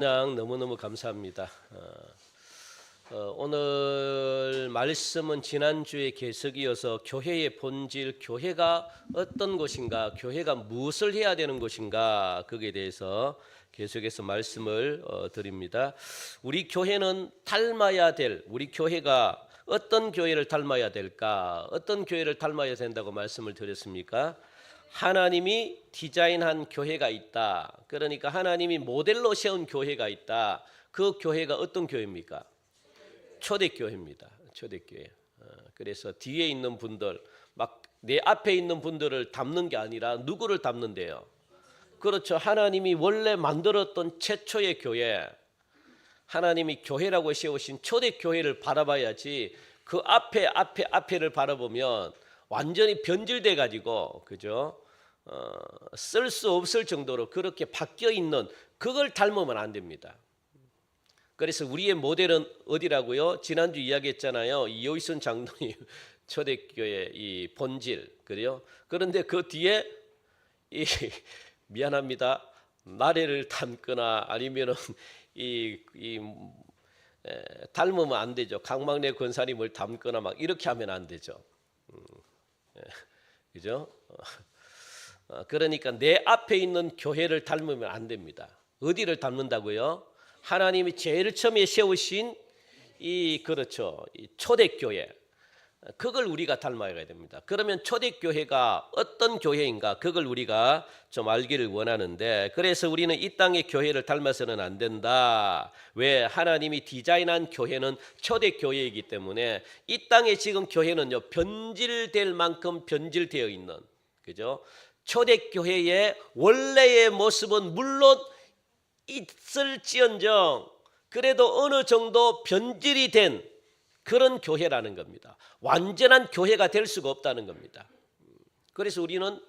그냥 너무너무 감사합니다. 오늘 말씀은 지난주에 계속이어서 교회의 본질, 교회가 어떤 것인가, 교회가 무엇을 해야 되는 것인가, 거기에 대해서 계속해서 말씀을 드립니다. 우리 교회는 닮아야 될, 우리 교회가 어떤 교회를 닮아야 될까, 어떤 교회를 닮아야 된다고 말씀을 드렸습니까? 하나님이 디자인한 교회가 있다. 그러니까 하나님이 모델로 세운 교회가 있다. 그 교회가 어떤 교회입니까? 초대교회입니다. 초대교회. 그래서 뒤에 있는 분들, 막 내 앞에 있는 분들을 닮는 게 아니라 누구를 닮는데요? 그렇죠. 하나님이 원래 만들었던 최초의 교회, 하나님이 교회라고 세우신 초대교회를 바라봐야지 그 앞에를 바라보면 완전히 변질돼 가지고, 그죠? 쓸 수 없을 정도로 그렇게 바뀌어 있는 그걸 닮으면 안 됩니다. 그래서 우리의 모델은 어디라고요? 지난주 이야기했잖아요. 이호순 장로님 초대교회 이 본질, 그래요? 그런데 그 뒤에 미안합니다. 나래를 닮거나 아니면은 닮으면 안 되죠. 강막래 권사님을 닮거나 막 이렇게 하면 안 되죠. 그죠? 그러니까 내 앞에 있는 교회를 닮으면 안 됩니다. 어디를 닮는다고요? 하나님이 제일 처음에 세우신 이 초대교회, 그걸 우리가 닮아야 됩니다. 그러면 초대교회가 어떤 교회인가, 그걸 우리가 좀 알기를 원하는데, 그래서 우리는 이 땅의 교회를 닮아서는 안 된다. 왜? 하나님이 디자인한 교회는 초대교회이기 때문에 이 땅의 지금 교회는요, 변질될 만큼 변질되어 있는, 그죠? 초대교회의 원래의 모습은 물론 있을지언정 그래도 어느 정도 변질이 된 그런 교회라는 겁니다. 완전한 교회가 될 수가 없다는 겁니다. 그래서 우리는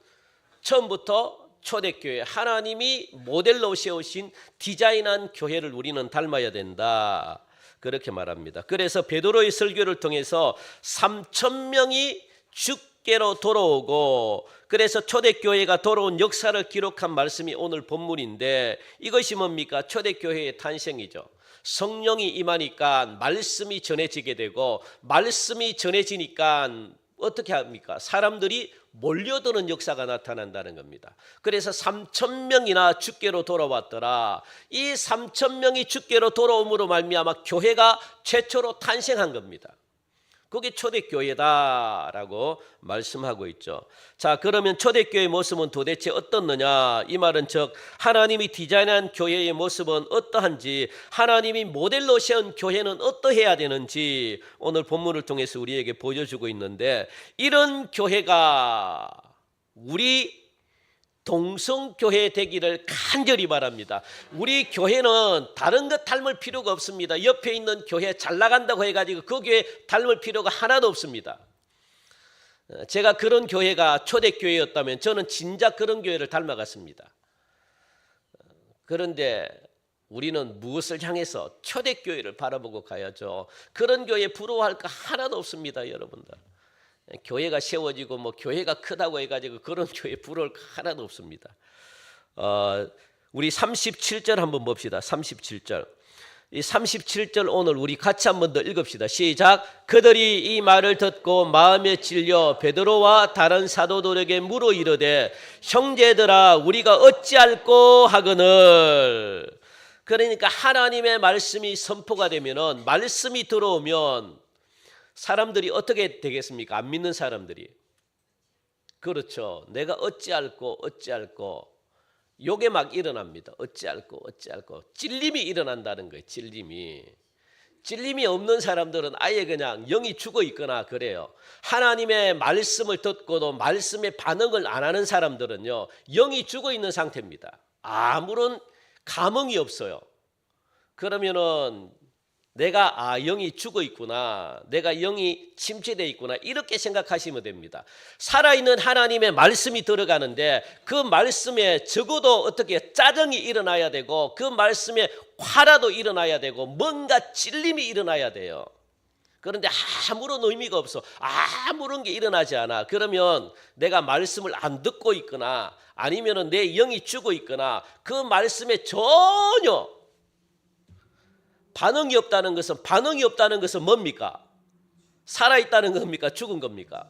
처음부터 초대교회, 하나님이 모델로 세우신 디자인한 교회를 우리는 닮아야 된다. 그렇게 말합니다. 그래서 베드로의 설교를 통해서 3,000명이 주께로 돌아오고, 그래서 초대교회가 돌아온 역사를 기록한 말씀이 오늘 본문인데, 이것이 뭡니까? 초대교회의 탄생이죠. 성령이 임하니까 말씀이 전해지게 되고, 말씀이 전해지니까 어떻게 합니까? 사람들이 몰려드는 역사가 나타난다는 겁니다. 그래서 3,000명이나 주께로 돌아왔더라. 이 3,000명이 주께로 돌아옴으로 말미암아 교회가 최초로 탄생한 겁니다. 그게 초대교회다라고 말씀하고 있죠. 자, 그러면 초대교회의 모습은 도대체 어떻느냐? 이 말은 즉 하나님이 디자인한 교회의 모습은 어떠한지, 하나님이 모델로 세운 교회는 어떠해야 되는지 오늘 본문을 통해서 우리에게 보여주고 있는데, 이런 교회가 우리 동성교회 되기를 간절히 바랍니다. 우리 교회는 다른 것 닮을 필요가 없습니다. 옆에 있는 교회 잘 나간다고 해가지고 그 교회 닮을 필요가 하나도 없습니다. 제가 그런 교회가 초대교회였다면 저는 진짜 그런 교회를 닮아갔습니다. 그런데 우리는 무엇을 향해서? 초대교회를 바라보고 가야죠. 그런 교회 부러워할 거 하나도 없습니다, 여러분들. 교회가 세워지고 뭐 교회가 크다고 해가지고 그런 교회 부러울 거 하나도 없습니다. 우리 37절 한번 봅시다. 37절. 이 37절 오늘 우리 같이 한번 더 읽읍시다. 시작. 그들이 이 말을 듣고 마음에 찔려 베드로와 다른 사도들에게 물어 이르되, 형제들아 우리가 어찌할꼬 하거늘. 그러니까 하나님의 말씀이 선포가 되면은, 말씀이 들어오면 사람들이 어떻게 되겠습니까? 안 믿는 사람들이. 그렇죠. 내가 어찌할꼬 요게 막 일어납니다. 어찌할꼬 찔림이 일어난다는 거예요. 찔림이 없는 사람들은 아예 그냥 영이 죽어 있거나 그래요. 하나님의 말씀을 듣고도 말씀에 반응을 안 하는 사람들은요, 영이 죽어 있는 상태입니다. 아무런 감흥이 없어요. 그러면은 내가 영이 죽어 있구나, 내가 영이 침체되어 있구나, 이렇게 생각하시면 됩니다. 살아있는 하나님의 말씀이 들어가는데 그 말씀에 적어도 어떻게 짜증이 일어나야 되고, 그 말씀에 화라도 일어나야 되고, 뭔가 찔림이 일어나야 돼요. 그런데 아무런 의미가 없어. 아무런 게 일어나지 않아. 그러면 내가 말씀을 안 듣고 있거나 아니면 내 영이 죽어 있거나 그 말씀에 전혀 반응이 없다는 것은 뭡니까? 살아있다는 겁니까? 죽은 겁니까?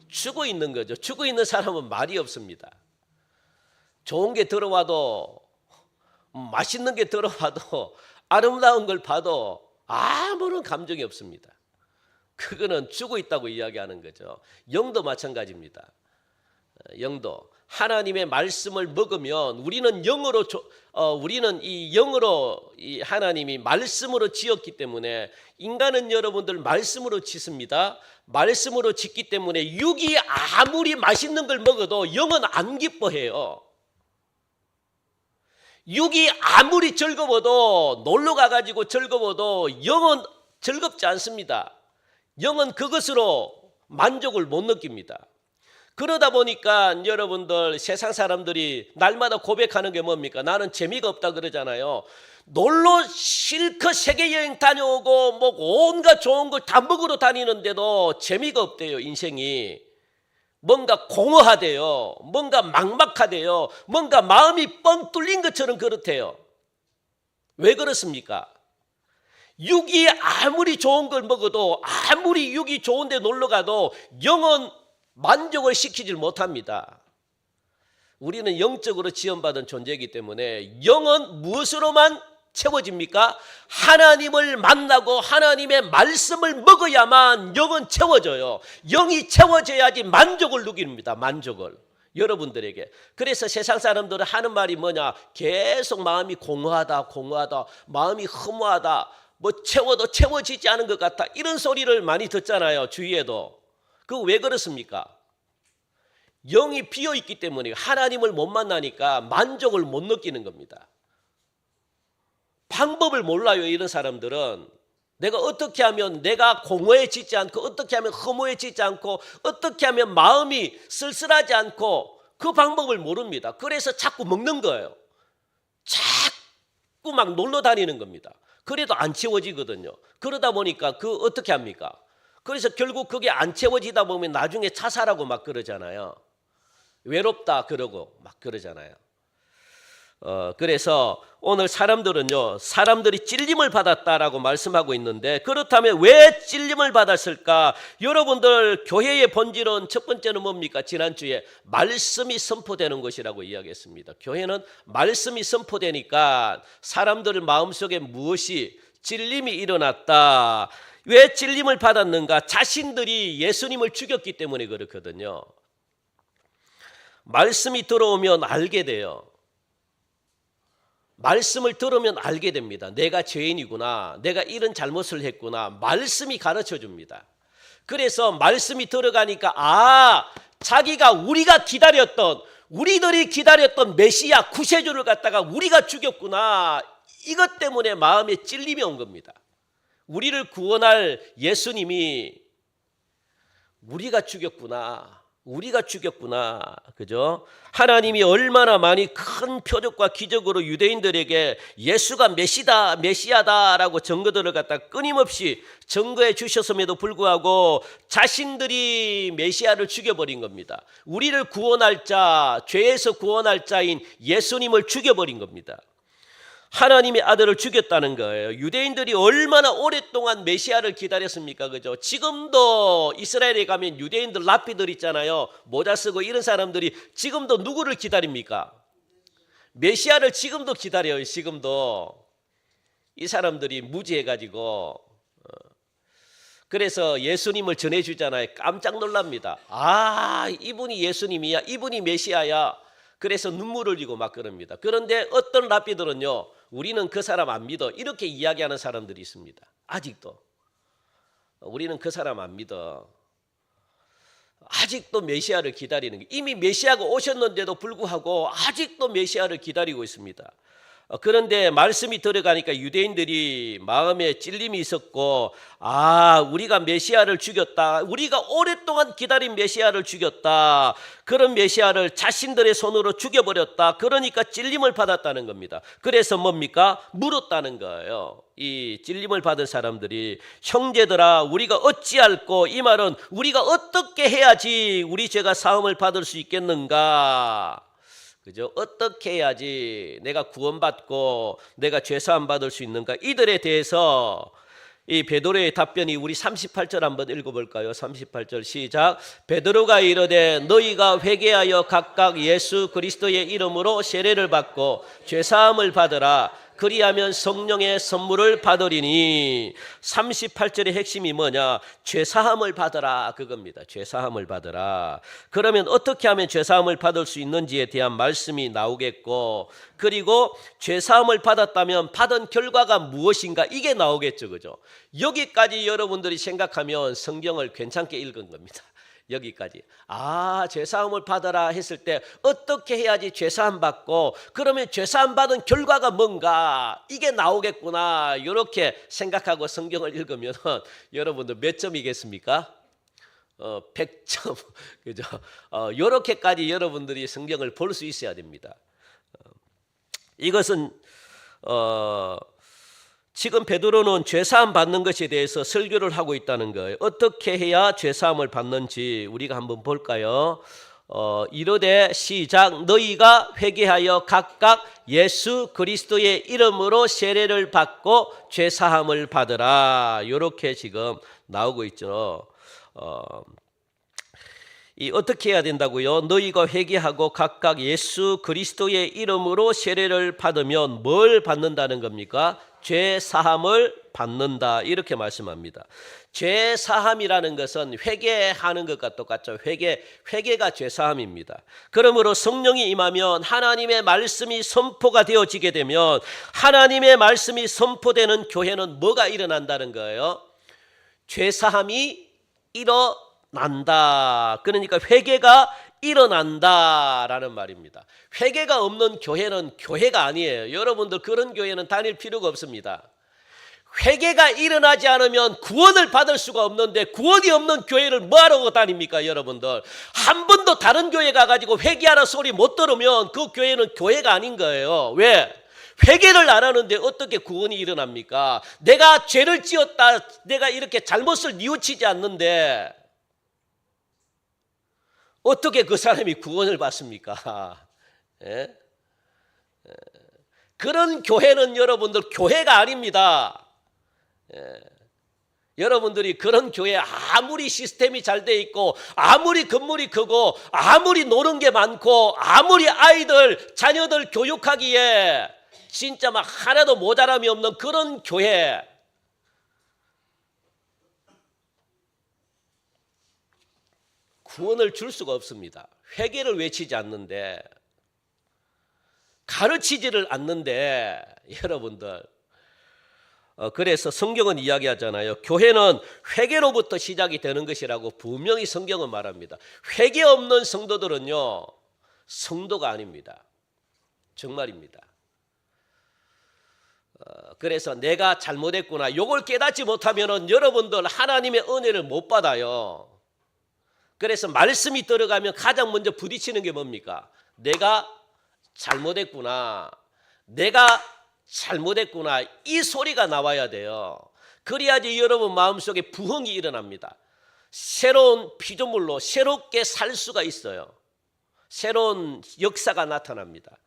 죽어 있는 거죠. 죽어 있는 사람은 말이 없습니다. 좋은 게 들어와도, 맛있는 게 들어와도, 아름다운 걸 봐도 아무런 감정이 없습니다. 그거는 죽어 있다고 이야기하는 거죠. 영도 마찬가지입니다. 영도 하나님의 말씀을 먹으면 우리는 이 영으로 이 하나님이 말씀으로 지었기 때문에, 인간은 여러분들 말씀으로 짓습니다. 말씀으로 짓기 때문에 육이 아무리 맛있는 걸 먹어도 영은 안 기뻐해요. 육이 아무리 즐거워도, 놀러 가가지고 즐거워도 영은 즐겁지 않습니다. 영은 그것으로 만족을 못 느낍니다. 그러다 보니까 여러분들, 세상 사람들이 날마다 고백하는 게 뭡니까? 나는 재미가 없다 그러잖아요. 놀러 실컷 세계여행 다녀오고 뭐 온갖 좋은 걸 다 먹으러 다니는데도 재미가 없대요. 인생이 뭔가 공허하대요. 뭔가 막막하대요. 뭔가 마음이 뻥 뚫린 것처럼 그렇대요. 왜 그렇습니까? 육이 아무리 좋은 걸 먹어도, 아무리 육이 좋은 데 놀러 가도 영은 만족을 시키질 못합니다. 우리는 영적으로 지원받은 존재이기 때문에 영은 무엇으로만 채워집니까? 하나님을 만나고 하나님의 말씀을 먹어야만 영은 채워져요. 영이 채워져야지 만족을 누립니다. 만족을. 여러분들에게. 그래서 세상 사람들은 하는 말이 뭐냐? 계속 마음이 공허하다, 마음이 허무하다, 뭐 채워도 채워지지 않은 것 같다, 이런 소리를 많이 듣잖아요. 주위에도. 그거 왜 그렇습니까? 영이 비어있기 때문에, 하나님을 못 만나니까 만족을 못 느끼는 겁니다. 방법을 몰라요. 이런 사람들은 내가 어떻게 하면 내가 공허해지지 않고, 어떻게 하면 허무해지지 않고, 어떻게 하면 마음이 쓸쓸하지 않고, 그 방법을 모릅니다. 그래서 자꾸 먹는 거예요. 자꾸 막 놀러 다니는 겁니다. 그래도 안 채워지거든요. 그러다 보니까 어떻게 합니까? 그래서 결국 그게 안 채워지다 보면 나중에 자살하고 막 그러잖아요. 외롭다 그러고 막 그러잖아요. 그래서 오늘 사람들이 찔림을 받았다라고 말씀하고 있는데, 그렇다면 왜 찔림을 받았을까? 여러분들, 교회의 본질은 첫 번째는 뭡니까? 지난주에 말씀이 선포되는 것이라고 이야기했습니다. 교회는 말씀이 선포되니까 사람들 마음속에 무엇이 찔림이 일어났다. 왜 찔림을 받았는가? 자신들이 예수님을 죽였기 때문에 그렇거든요. 말씀이 들어오면 알게 돼요. 말씀을 들으면 알게 됩니다. 내가 죄인이구나, 내가 이런 잘못을 했구나, 말씀이 가르쳐 줍니다. 그래서 말씀이 들어가니까 자기가 우리들이 기다렸던 메시아 구세주를 갖다가 우리가 죽였구나, 이것 때문에 마음에 찔림이 온 겁니다. 우리를 구원할 예수님이 우리가 죽였구나. 그죠? 하나님이 얼마나 많이 큰 표적과 기적으로 유대인들에게 예수가 메시아다라고 증거들을 갖다 끊임없이 증거해 주셨음에도 불구하고 자신들이 메시아를 죽여버린 겁니다. 우리를 구원할 자, 죄에서 구원할 자인 예수님을 죽여버린 겁니다. 하나님의 아들을 죽였다는 거예요. 유대인들이 얼마나 오랫동안 메시아를 기다렸습니까? 그죠? 지금도 이스라엘에 가면 유대인들 랍비들 있잖아요. 모자 쓰고 이런 사람들이 지금도 누구를 기다립니까? 메시아를 지금도 기다려요. 지금도. 이 사람들이 무지해가지고. 그래서 예수님을 전해주잖아요. 깜짝 놀랍니다. 이분이 예수님이야. 이분이 메시아야. 그래서 눈물을 흘리고 막 그럽니다. 그런데 어떤 랍비들은요, 우리는 그 사람 안 믿어, 이렇게 이야기하는 사람들이 있습니다. 아직도 우리는 그 사람 안 믿어. 아직도 메시아를 기다리는 게, 이미 메시아가 오셨는데도 불구하고 아직도 메시아를 기다리고 있습니다. 그런데 말씀이 들어가니까 유대인들이 마음에 찔림이 있었고, 우리가 메시아를 죽였다, 우리가 오랫동안 기다린 메시아를 죽였다, 그런 메시아를 자신들의 손으로 죽여버렸다. 그러니까 찔림을 받았다는 겁니다. 그래서 뭡니까? 물었다는 거예요. 이 찔림을 받은 사람들이, 형제들아 우리가 어찌할꼬, 이 말은 우리가 어떻게 해야지 우리 죄가 사함을 받을 수 있겠는가. 그죠? 어떻게 해야지 내가 구원받고 내가 죄사함 받을 수 있는가? 이들에 대해서 이 베드로의 답변이 우리 38절 한번 읽어볼까요? 38절 시작. 베드로가 이르되 너희가 회개하여 각각 예수 그리스도의 이름으로 세례를 받고 죄사함을 받으라. 그리하면 성령의 선물을 받으리니. 38절의 핵심이 뭐냐? 죄사함을 받으라, 그겁니다. 죄사함을 받으라. 그러면 어떻게 하면 죄사함을 받을 수 있는지에 대한 말씀이 나오겠고, 그리고 죄사함을 받았다면 받은 결과가 무엇인가, 이게 나오겠죠, 그죠? 여기까지 여러분들이 생각하면 성경을 괜찮게 읽은 겁니다. 여기까지. 죄사함을 받아라 했을 때 어떻게 해야지 죄사함 받고, 그러면 죄사함 받은 결과가 뭔가, 이게 나오겠구나, 이렇게 생각하고 성경을 읽으면 여러분들 몇 점이겠습니까? 100점. 그죠? 이렇게까지 여러분들이 성경을 볼 수 있어야 됩니다. 이것은 지금 베드로는 죄사함 받는 것에 대해서 설교를 하고 있다는 거예요. 어떻게 해야 죄사함을 받는지 우리가 한번 볼까요? 이르되 시작. 너희가 회개하여 각각 예수 그리스도의 이름으로 세례를 받고 죄사함을 받으라. 이렇게 지금 나오고 있죠. 어떻게 해야 된다고요? 너희가 회개하고 각각 예수 그리스도의 이름으로 세례를 받으면 뭘 받는다는 겁니까? 죄 사함을 받는다, 이렇게 말씀합니다. 죄 사함이라는 것은 회개하는 것과 똑같죠. 회개가 죄 사함입니다. 그러므로 성령이 임하면 하나님의 말씀이 선포가 되어지게 되면, 하나님의 말씀이 선포되는 교회는 뭐가 일어난다는 거예요? 죄 사함이 일어난다. 그러니까 회개가 일어난다라는 말입니다. 회개가 없는 교회는 교회가 아니에요. 여러분들 그런 교회는 다닐 필요가 없습니다. 회개가 일어나지 않으면 구원을 받을 수가 없는데, 구원이 없는 교회를 뭐하러 다닙니까? 여러분들 한 번도 다른 교회 가가지고 회개하라 소리 못 들으면 그 교회는 교회가 아닌 거예요. 왜? 회개를 안 하는데 어떻게 구원이 일어납니까? 내가 죄를 지었다, 내가 이렇게 잘못을 뉘우치지 않는데 어떻게 그 사람이 구원을 받습니까? 예? 그런 교회는 여러분들 교회가 아닙니다. 여러분들이 그런 교회 아무리 시스템이 잘 돼 있고, 아무리 건물이 크고, 아무리 노는 게 많고, 아무리 아이들 자녀들 교육하기에 진짜 막 하나도 모자람이 없는 그런 교회, 구원을 줄 수가 없습니다. 회개를 외치지 않는데, 가르치지를 않는데, 여러분들 그래서 성경은 이야기하잖아요. 교회는 회개로부터 시작이 되는 것이라고 분명히 성경은 말합니다. 회개 없는 성도들은요, 성도가 아닙니다. 정말입니다. 그래서 내가 잘못했구나, 이걸 깨닫지 못하면 여러분들 하나님의 은혜를 못 받아요. 그래서 말씀이 들어가면 가장 먼저 부딪히는 게 뭡니까? 내가 잘못했구나, 내가 잘못했구나, 이 소리가 나와야 돼요. 그래야지 여러분 마음속에 부흥이 일어납니다. 새로운 피조물로 새롭게 살 수가 있어요. 새로운 역사가 나타납니다.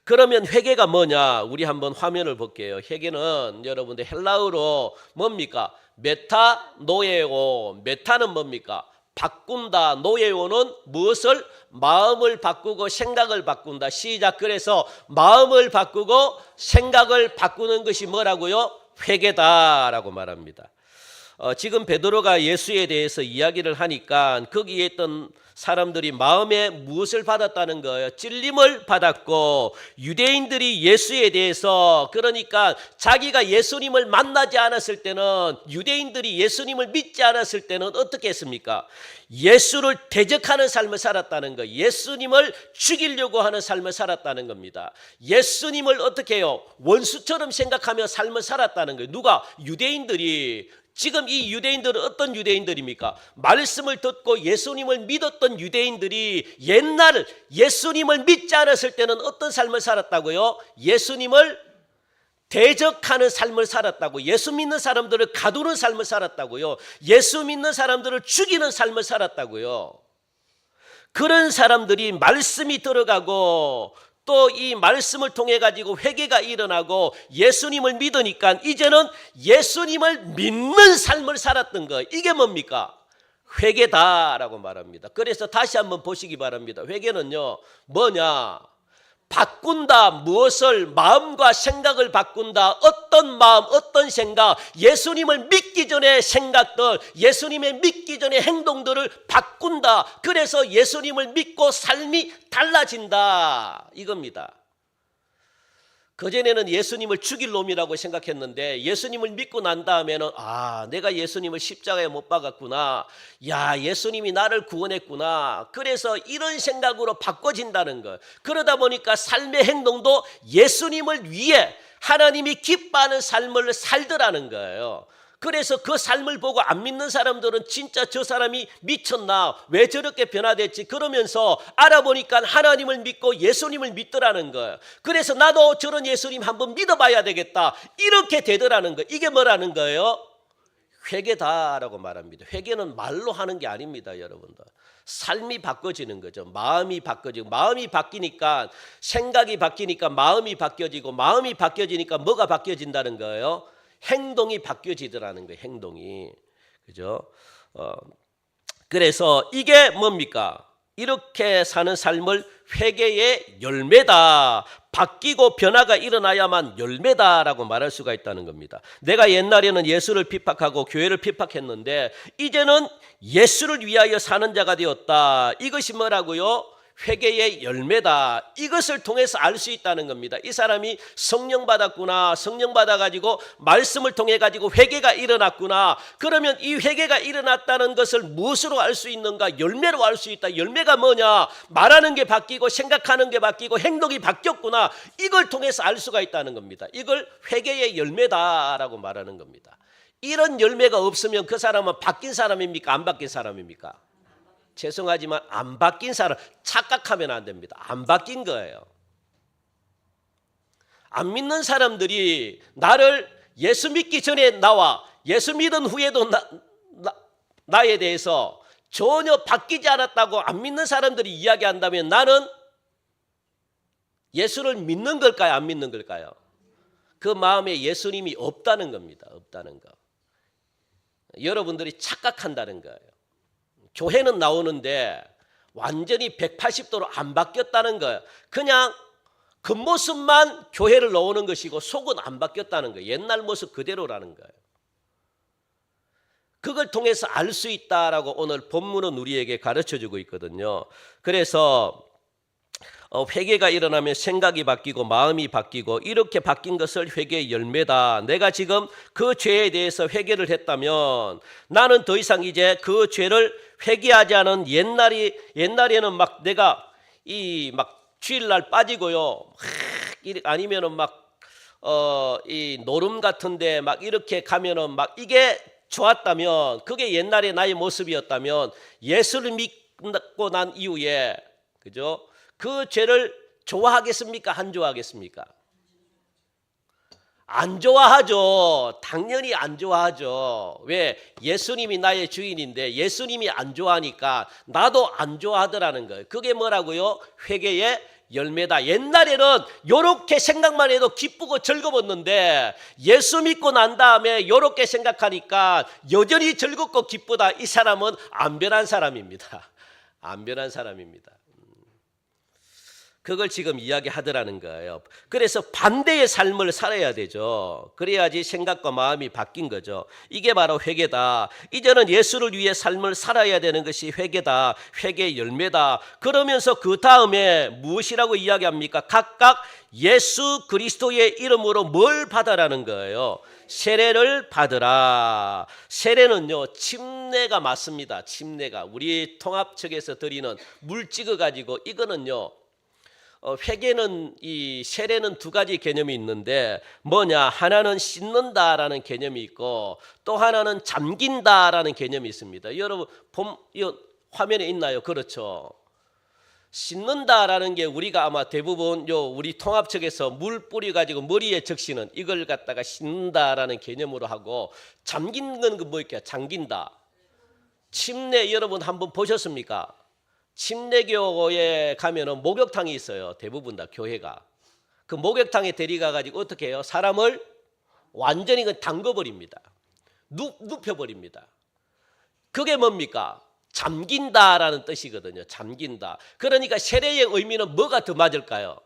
그러면 회개가 뭐냐? 우리 한번 화면을 볼게요. 회개는 여러분들 헬라어로 뭡니까? 메타노에오. 메타는 뭡니까? 바꾼다. 노예오는 무엇을? 마음을 바꾸고 생각을 바꾼다. 시작. 그래서 마음을 바꾸고 생각을 바꾸는 것이 뭐라고요? 회개다라고 말합니다. 지금 베드로가 예수에 대해서 이야기를 하니까 거기에 있던 사람들이 마음에 무엇을 받았다는 거예요? 찔림을 받았고, 유대인들이 예수에 대해서, 그러니까 자기가 예수님을 만나지 않았을 때는, 유대인들이 예수님을 믿지 않았을 때는 어떻게 했습니까? 예수를 대적하는 삶을 살았다는 거예요. 예수님을 죽이려고 하는 삶을 살았다는 겁니다. 예수님을 어떻게 해요? 원수처럼 생각하며 삶을 살았다는 거예요. 누가? 유대인들이. 지금 이 유대인들은 어떤 유대인들입니까? 말씀을 듣고 예수님을 믿었던 유대인들이 옛날 예수님을 믿지 않았을 때는 어떤 삶을 살았다고요? 예수님을 대적하는 삶을 살았다고. 예수 믿는 사람들을 가두는 삶을 살았다고요. 예수 믿는 사람들을 죽이는 삶을 살았다고요. 그런 사람들이 말씀이 들어가고 또 이 말씀을 통해 가지고 회개가 일어나고 예수님을 믿으니까 이제는 예수님을 믿는 삶을 살았던 거, 이게 뭡니까? 회개다라고 말합니다. 그래서 다시 한번 보시기 바랍니다. 회개는요 뭐냐? 바꾼다. 무엇을? 마음과 생각을 바꾼다. 어떤 마음, 어떤 생각, 예수님을 믿기 전에 생각들, 예수님의 믿기 전에 행동들을 바꾼다. 그래서 예수님을 믿고 삶이 달라진다, 이겁니다. 그전에는 예수님을 죽일 놈이라고 생각했는데 예수님을 믿고 난 다음에는 내가 예수님을 십자가에 못 박았구나. 야, 예수님이 나를 구원했구나. 그래서 이런 생각으로 바꿔진다는 거. 그러다 보니까 삶의 행동도 예수님을 위해 하나님이 기뻐하는 삶을 살더라는 거예요. 그래서 그 삶을 보고 안 믿는 사람들은 진짜 저 사람이 미쳤나? 왜 저렇게 변화됐지? 그러면서 알아보니까 하나님을 믿고 예수님을 믿더라는 거예요. 그래서 나도 저런 예수님 한번 믿어봐야 되겠다. 이렇게 되더라는 거예요. 이게 뭐라는 거예요? 회개다라고 말합니다. 회개는 말로 하는 게 아닙니다, 여러분들. 삶이 바꿔지는 거죠. 마음이 바꿔지고, 마음이 바뀌니까 생각이 바뀌니까 마음이 바뀌어지고, 마음이 바뀌어지니까 뭐가 바뀌어진다는 거예요? 행동이 바뀌어지더라는 거예요. 행동이. 그죠? 그래서 이게 뭡니까? 이렇게 사는 삶을 회개의 열매다. 바뀌고 변화가 일어나야만 열매다라고 말할 수가 있다는 겁니다. 내가 옛날에는 예수를 핍박하고 교회를 핍박했는데 이제는 예수를 위하여 사는 자가 되었다. 이것이 뭐라고요? 회개의 열매다. 이것을 통해서 알 수 있다는 겁니다. 이 사람이 성령 받았구나. 성령 받아가지고 말씀을 통해 가지고 회개가 일어났구나. 그러면 이 회개가 일어났다는 것을 무엇으로 알 수 있는가? 열매로 알 수 있다. 열매가 뭐냐? 말하는 게 바뀌고 생각하는 게 바뀌고 행동이 바뀌었구나. 이걸 통해서 알 수가 있다는 겁니다. 이걸 회개의 열매다라고 말하는 겁니다. 이런 열매가 없으면 그 사람은 바뀐 사람입니까? 안 바뀐 사람입니까? 죄송하지만 안 바뀐 사람, 착각하면 안 됩니다. 안 바뀐 거예요. 안 믿는 사람들이 나를 예수 믿기 전에 나와 예수 믿은 후에도 나에 대해서 전혀 바뀌지 않았다고 안 믿는 사람들이 이야기한다면 나는 예수를 믿는 걸까요? 안 믿는 걸까요? 그 마음에 예수님이 없다는 겁니다. 없다는 거. 여러분들이 착각한다는 거예요. 교회는 나오는데 완전히 180도로 안 바뀌었다는 거예요. 그냥 겉모습만 교회를 나오는 것이고 속은 안 바뀌었다는 거예요. 옛날 모습 그대로라는 거예요. 그걸 통해서 알 수 있다라고 오늘 본문은 우리에게 가르쳐주고 있거든요. 그래서 회개가 일어나면 생각이 바뀌고 마음이 바뀌고 이렇게 바뀐 것을 회개의 열매다. 내가 지금 그 죄에 대해서 회개를 했다면 나는 더 이상 이제 그 죄를 회개하지 않은 옛날에는 막 내가 막 주일날 빠지고요. 아니면은 이 노름 같은데 막 이렇게 가면은 막 이게 좋았다면 그게 옛날의 나의 모습이었다면 예수를 믿고 난 이후에 그죠? 그 죄를 좋아하겠습니까? 안 좋아하겠습니까? 안 좋아하죠. 당연히 안 좋아하죠. 왜? 예수님이 나의 주인인데 예수님이 안 좋아하니까 나도 안 좋아하더라는 거예요. 그게 뭐라고요? 회개의 열매다. 옛날에는 이렇게 생각만 해도 기쁘고 즐거웠는데 예수 믿고 난 다음에 이렇게 생각하니까 여전히 즐겁고 기쁘다. 이 사람은 안 변한 사람입니다. 안 변한 사람입니다. 그걸 지금 이야기하더라는 거예요. 그래서 반대의 삶을 살아야 되죠. 그래야지 생각과 마음이 바뀐 거죠. 이게 바로 회개다. 이제는 예수를 위해 삶을 살아야 되는 것이 회개다. 회개의 열매다. 그러면서 그 다음에 무엇이라고 이야기합니까? 각각 예수 그리스도의 이름으로 뭘 받아라는 거예요? 세례를 받으라. 세례는요 침례가 맞습니다. 침례가 우리 통합 측에서 드리는 물 찍어 가지고 이거는요 회개는 이 세례는 두 가지 개념이 있는데 뭐냐? 하나는 씻는다라는 개념이 있고 또 하나는 잠긴다라는 개념이 있습니다. 여러분 화면에 있나요? 그렇죠. 씻는다라는 게 우리가 아마 대부분 우리 통합 측에서 물 뿌려 가지고 머리에 적시는 이걸 갖다가 씻는다라는 개념으로 하고 잠기는 건 뭐일까요? 잠긴다. 침례 여러분 한번 보셨습니까? 침례교에 가면은 목욕탕이 있어요. 대부분 다 교회가. 그 목욕탕에 데려가 가지고 어떻게 해요? 사람을 완전히 담궈버립니다. 눕혀버립니다. 그게 뭡니까? 잠긴다라는 뜻이거든요. 잠긴다. 그러니까 세례의 의미는 뭐가 더 맞을까요?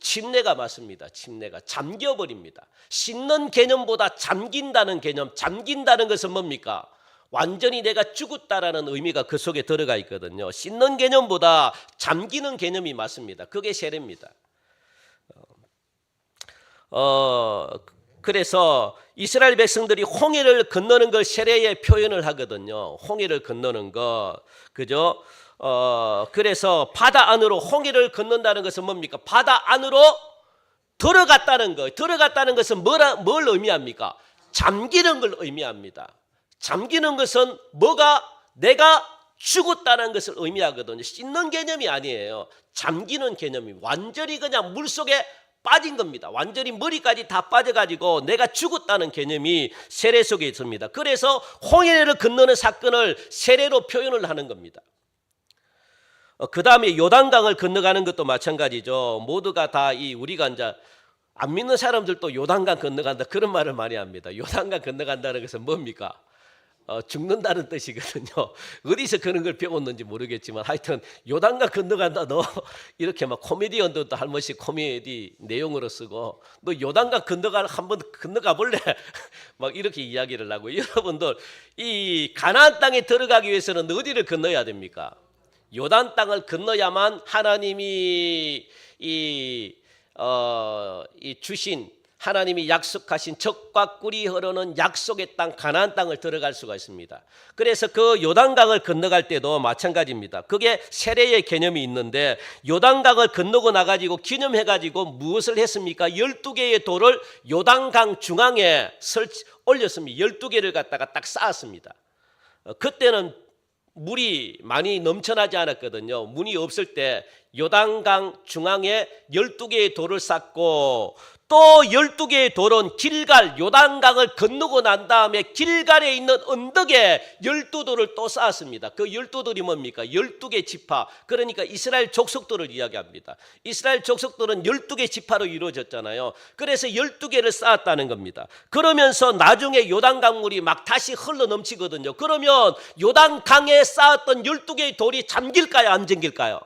침례가 맞습니다. 침례가 잠겨버립니다. 씻는 개념보다 잠긴다는 개념, 잠긴다는 것은 뭡니까? 완전히 내가 죽었다라는 의미가 그 속에 들어가 있거든요. 씻는 개념보다 잠기는 개념이 맞습니다. 그게 세례입니다. 그래서 이스라엘 백성들이 홍해를 건너는 걸 세례의 표현을 하거든요. 홍해를 건너는 거, 그죠? 그래서 바다 안으로 홍해를 건넌다는 것은 뭡니까? 바다 안으로 들어갔다는 거. 들어갔다는 것은 뭘 의미합니까? 잠기는 걸 의미합니다. 잠기는 것은 뭐가? 내가 죽었다는 것을 의미하거든요. 씻는 개념이 아니에요. 잠기는 개념이 완전히 그냥 물속에 빠진 겁니다. 완전히 머리까지 다 빠져가지고 내가 죽었다는 개념이 세례 속에 있습니다. 그래서 홍해를 건너는 사건을 세례로 표현을 하는 겁니다. 그 다음에 요단강을 건너가는 것도 마찬가지죠. 모두가 다 우리가 이제 안 믿는 사람들도 요단강 건너간다 그런 말을 많이 합니다. 요단강 건너간다는 것은 뭡니까? 죽는다는 뜻이거든요. 어디서 그런 걸 배웠는지 모르겠지만 하여튼 요단강 건너간다. 너 이렇게 막 코미디언들도 한 번씩 코미디 내용으로 쓰고 너 요단강 한번 건너가 볼래? 막 이렇게 이야기를 하고 여러분들 이 가나안 땅에 들어가기 위해서는 어디를 건너야 됩니까? 요단 땅을 건너야만 하나님이 주신 하나님이 약속하신 젖과 꿀이 흐르는 약속의 땅 가나안 땅을 들어갈 수가 있습니다. 그래서 그 요단강을 건너갈 때도 마찬가지입니다. 그게 세례의 개념이 있는데 요단강을 건너고 나가지고 기념해가지고 무엇을 했습니까? 12개의 돌을 요단강 중앙에 올렸습니다. 12개를 갖다가 딱 쌓았습니다. 그때는 물이 많이 넘쳐나지 않았거든요. 문이 없을 때 요단강 중앙에 12개의 돌을 쌓고 또 12개의 돌은 길갈 요단강을 건너고 난 다음에 길갈에 있는 언덕에 12돌을 또 쌓았습니다. 그 12돌이 뭡니까? 12개 지파, 그러니까 이스라엘 족속들을 이야기합니다. 이스라엘 족속들은 12개 지파로 이루어졌잖아요. 그래서 12개를 쌓았다는 겁니다. 그러면서 나중에 요단강물이 막 다시 흘러넘치거든요. 그러면 요단강에 쌓았던 12개의 돌이 잠길까요? 안 잠길까요?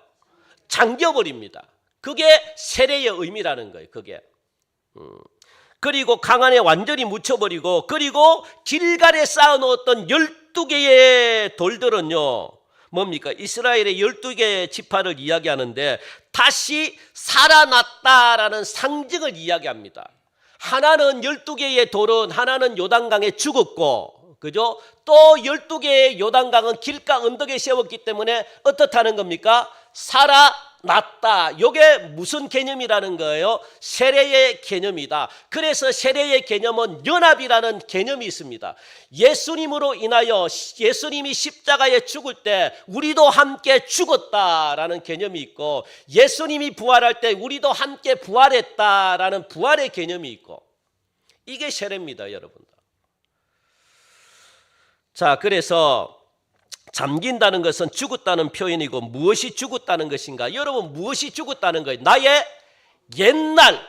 잠겨버립니다. 그게 세례의 의미라는 거예요. 그게. 그리고 강 안에 완전히 묻혀버리고, 그리고 길갈에 쌓아놓았던 12개의 돌들은요 뭡니까? 이스라엘의 12개의 지파를 이야기하는데 다시 살아났다라는 상징을 이야기합니다. 하나는 12개의 돌은 하나는 요단강에 죽었고, 그죠? 또 12개의 요단강은 길가 언덕에 세웠기 때문에 어떻다는 겁니까? 살아났다. 이게 무슨 개념이라는 거예요? 세례의 개념이다. 그래서 세례의 개념은 연합이라는 개념이 있습니다. 예수님으로 인하여 예수님이 십자가에 죽을 때 우리도 함께 죽었다라는 개념이 있고, 예수님이 부활할 때 우리도 함께 부활했다라는 부활의 개념이 있고, 이게 세례입니다, 여러분들. 자, 그래서 잠긴다는 것은 죽었다는 표현이고, 무엇이 죽었다는 것인가? 여러분, 무엇이 죽었다는 거예요? 나의 옛날,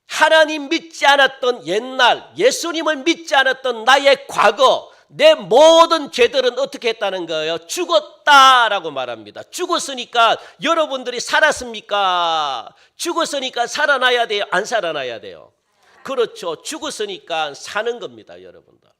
하나님 믿지 않았던 옛날, 예수님을 믿지 않았던 나의 과거, 내 모든 죄들은 어떻게 했다는 거예요? 죽었다라고 말합니다. 죽었으니까 여러분들이 살았습니까? 죽었으니까 살아나야 돼요? 안 살아나야 돼요? 그렇죠. 죽었으니까 사는 겁니다, 여러분들.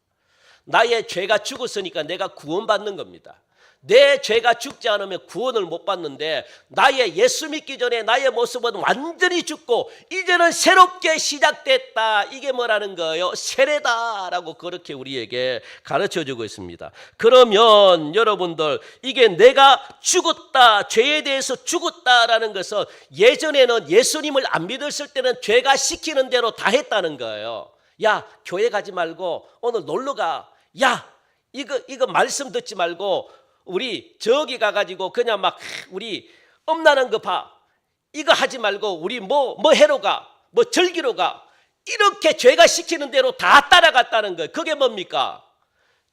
나의 죄가 죽었으니까 내가 구원받는 겁니다. 내 죄가 죽지 않으면 구원을 못 받는데, 나의 예수 믿기 전에 나의 모습은 완전히 죽고 이제는 새롭게 시작됐다. 이게 뭐라는 거예요? 세례다라고 그렇게 우리에게 가르쳐주고 있습니다. 그러면 여러분들, 이게 내가 죽었다, 죄에 대해서 죽었다라는 것은 예전에는 예수님을 안 믿었을 때는 죄가 시키는 대로 다 했다는 거예요. 야, 교회 가지 말고 오늘 놀러 가. 야, 이거 말씀 듣지 말고 우리 저기 가가지고 그냥 막 우리 엄나는 거 봐. 이거 하지 말고 우리 뭐 해로 가, 뭐 절기로 가. 이렇게 죄가 시키는 대로 다 따라갔다는 거예요. 그게 뭡니까?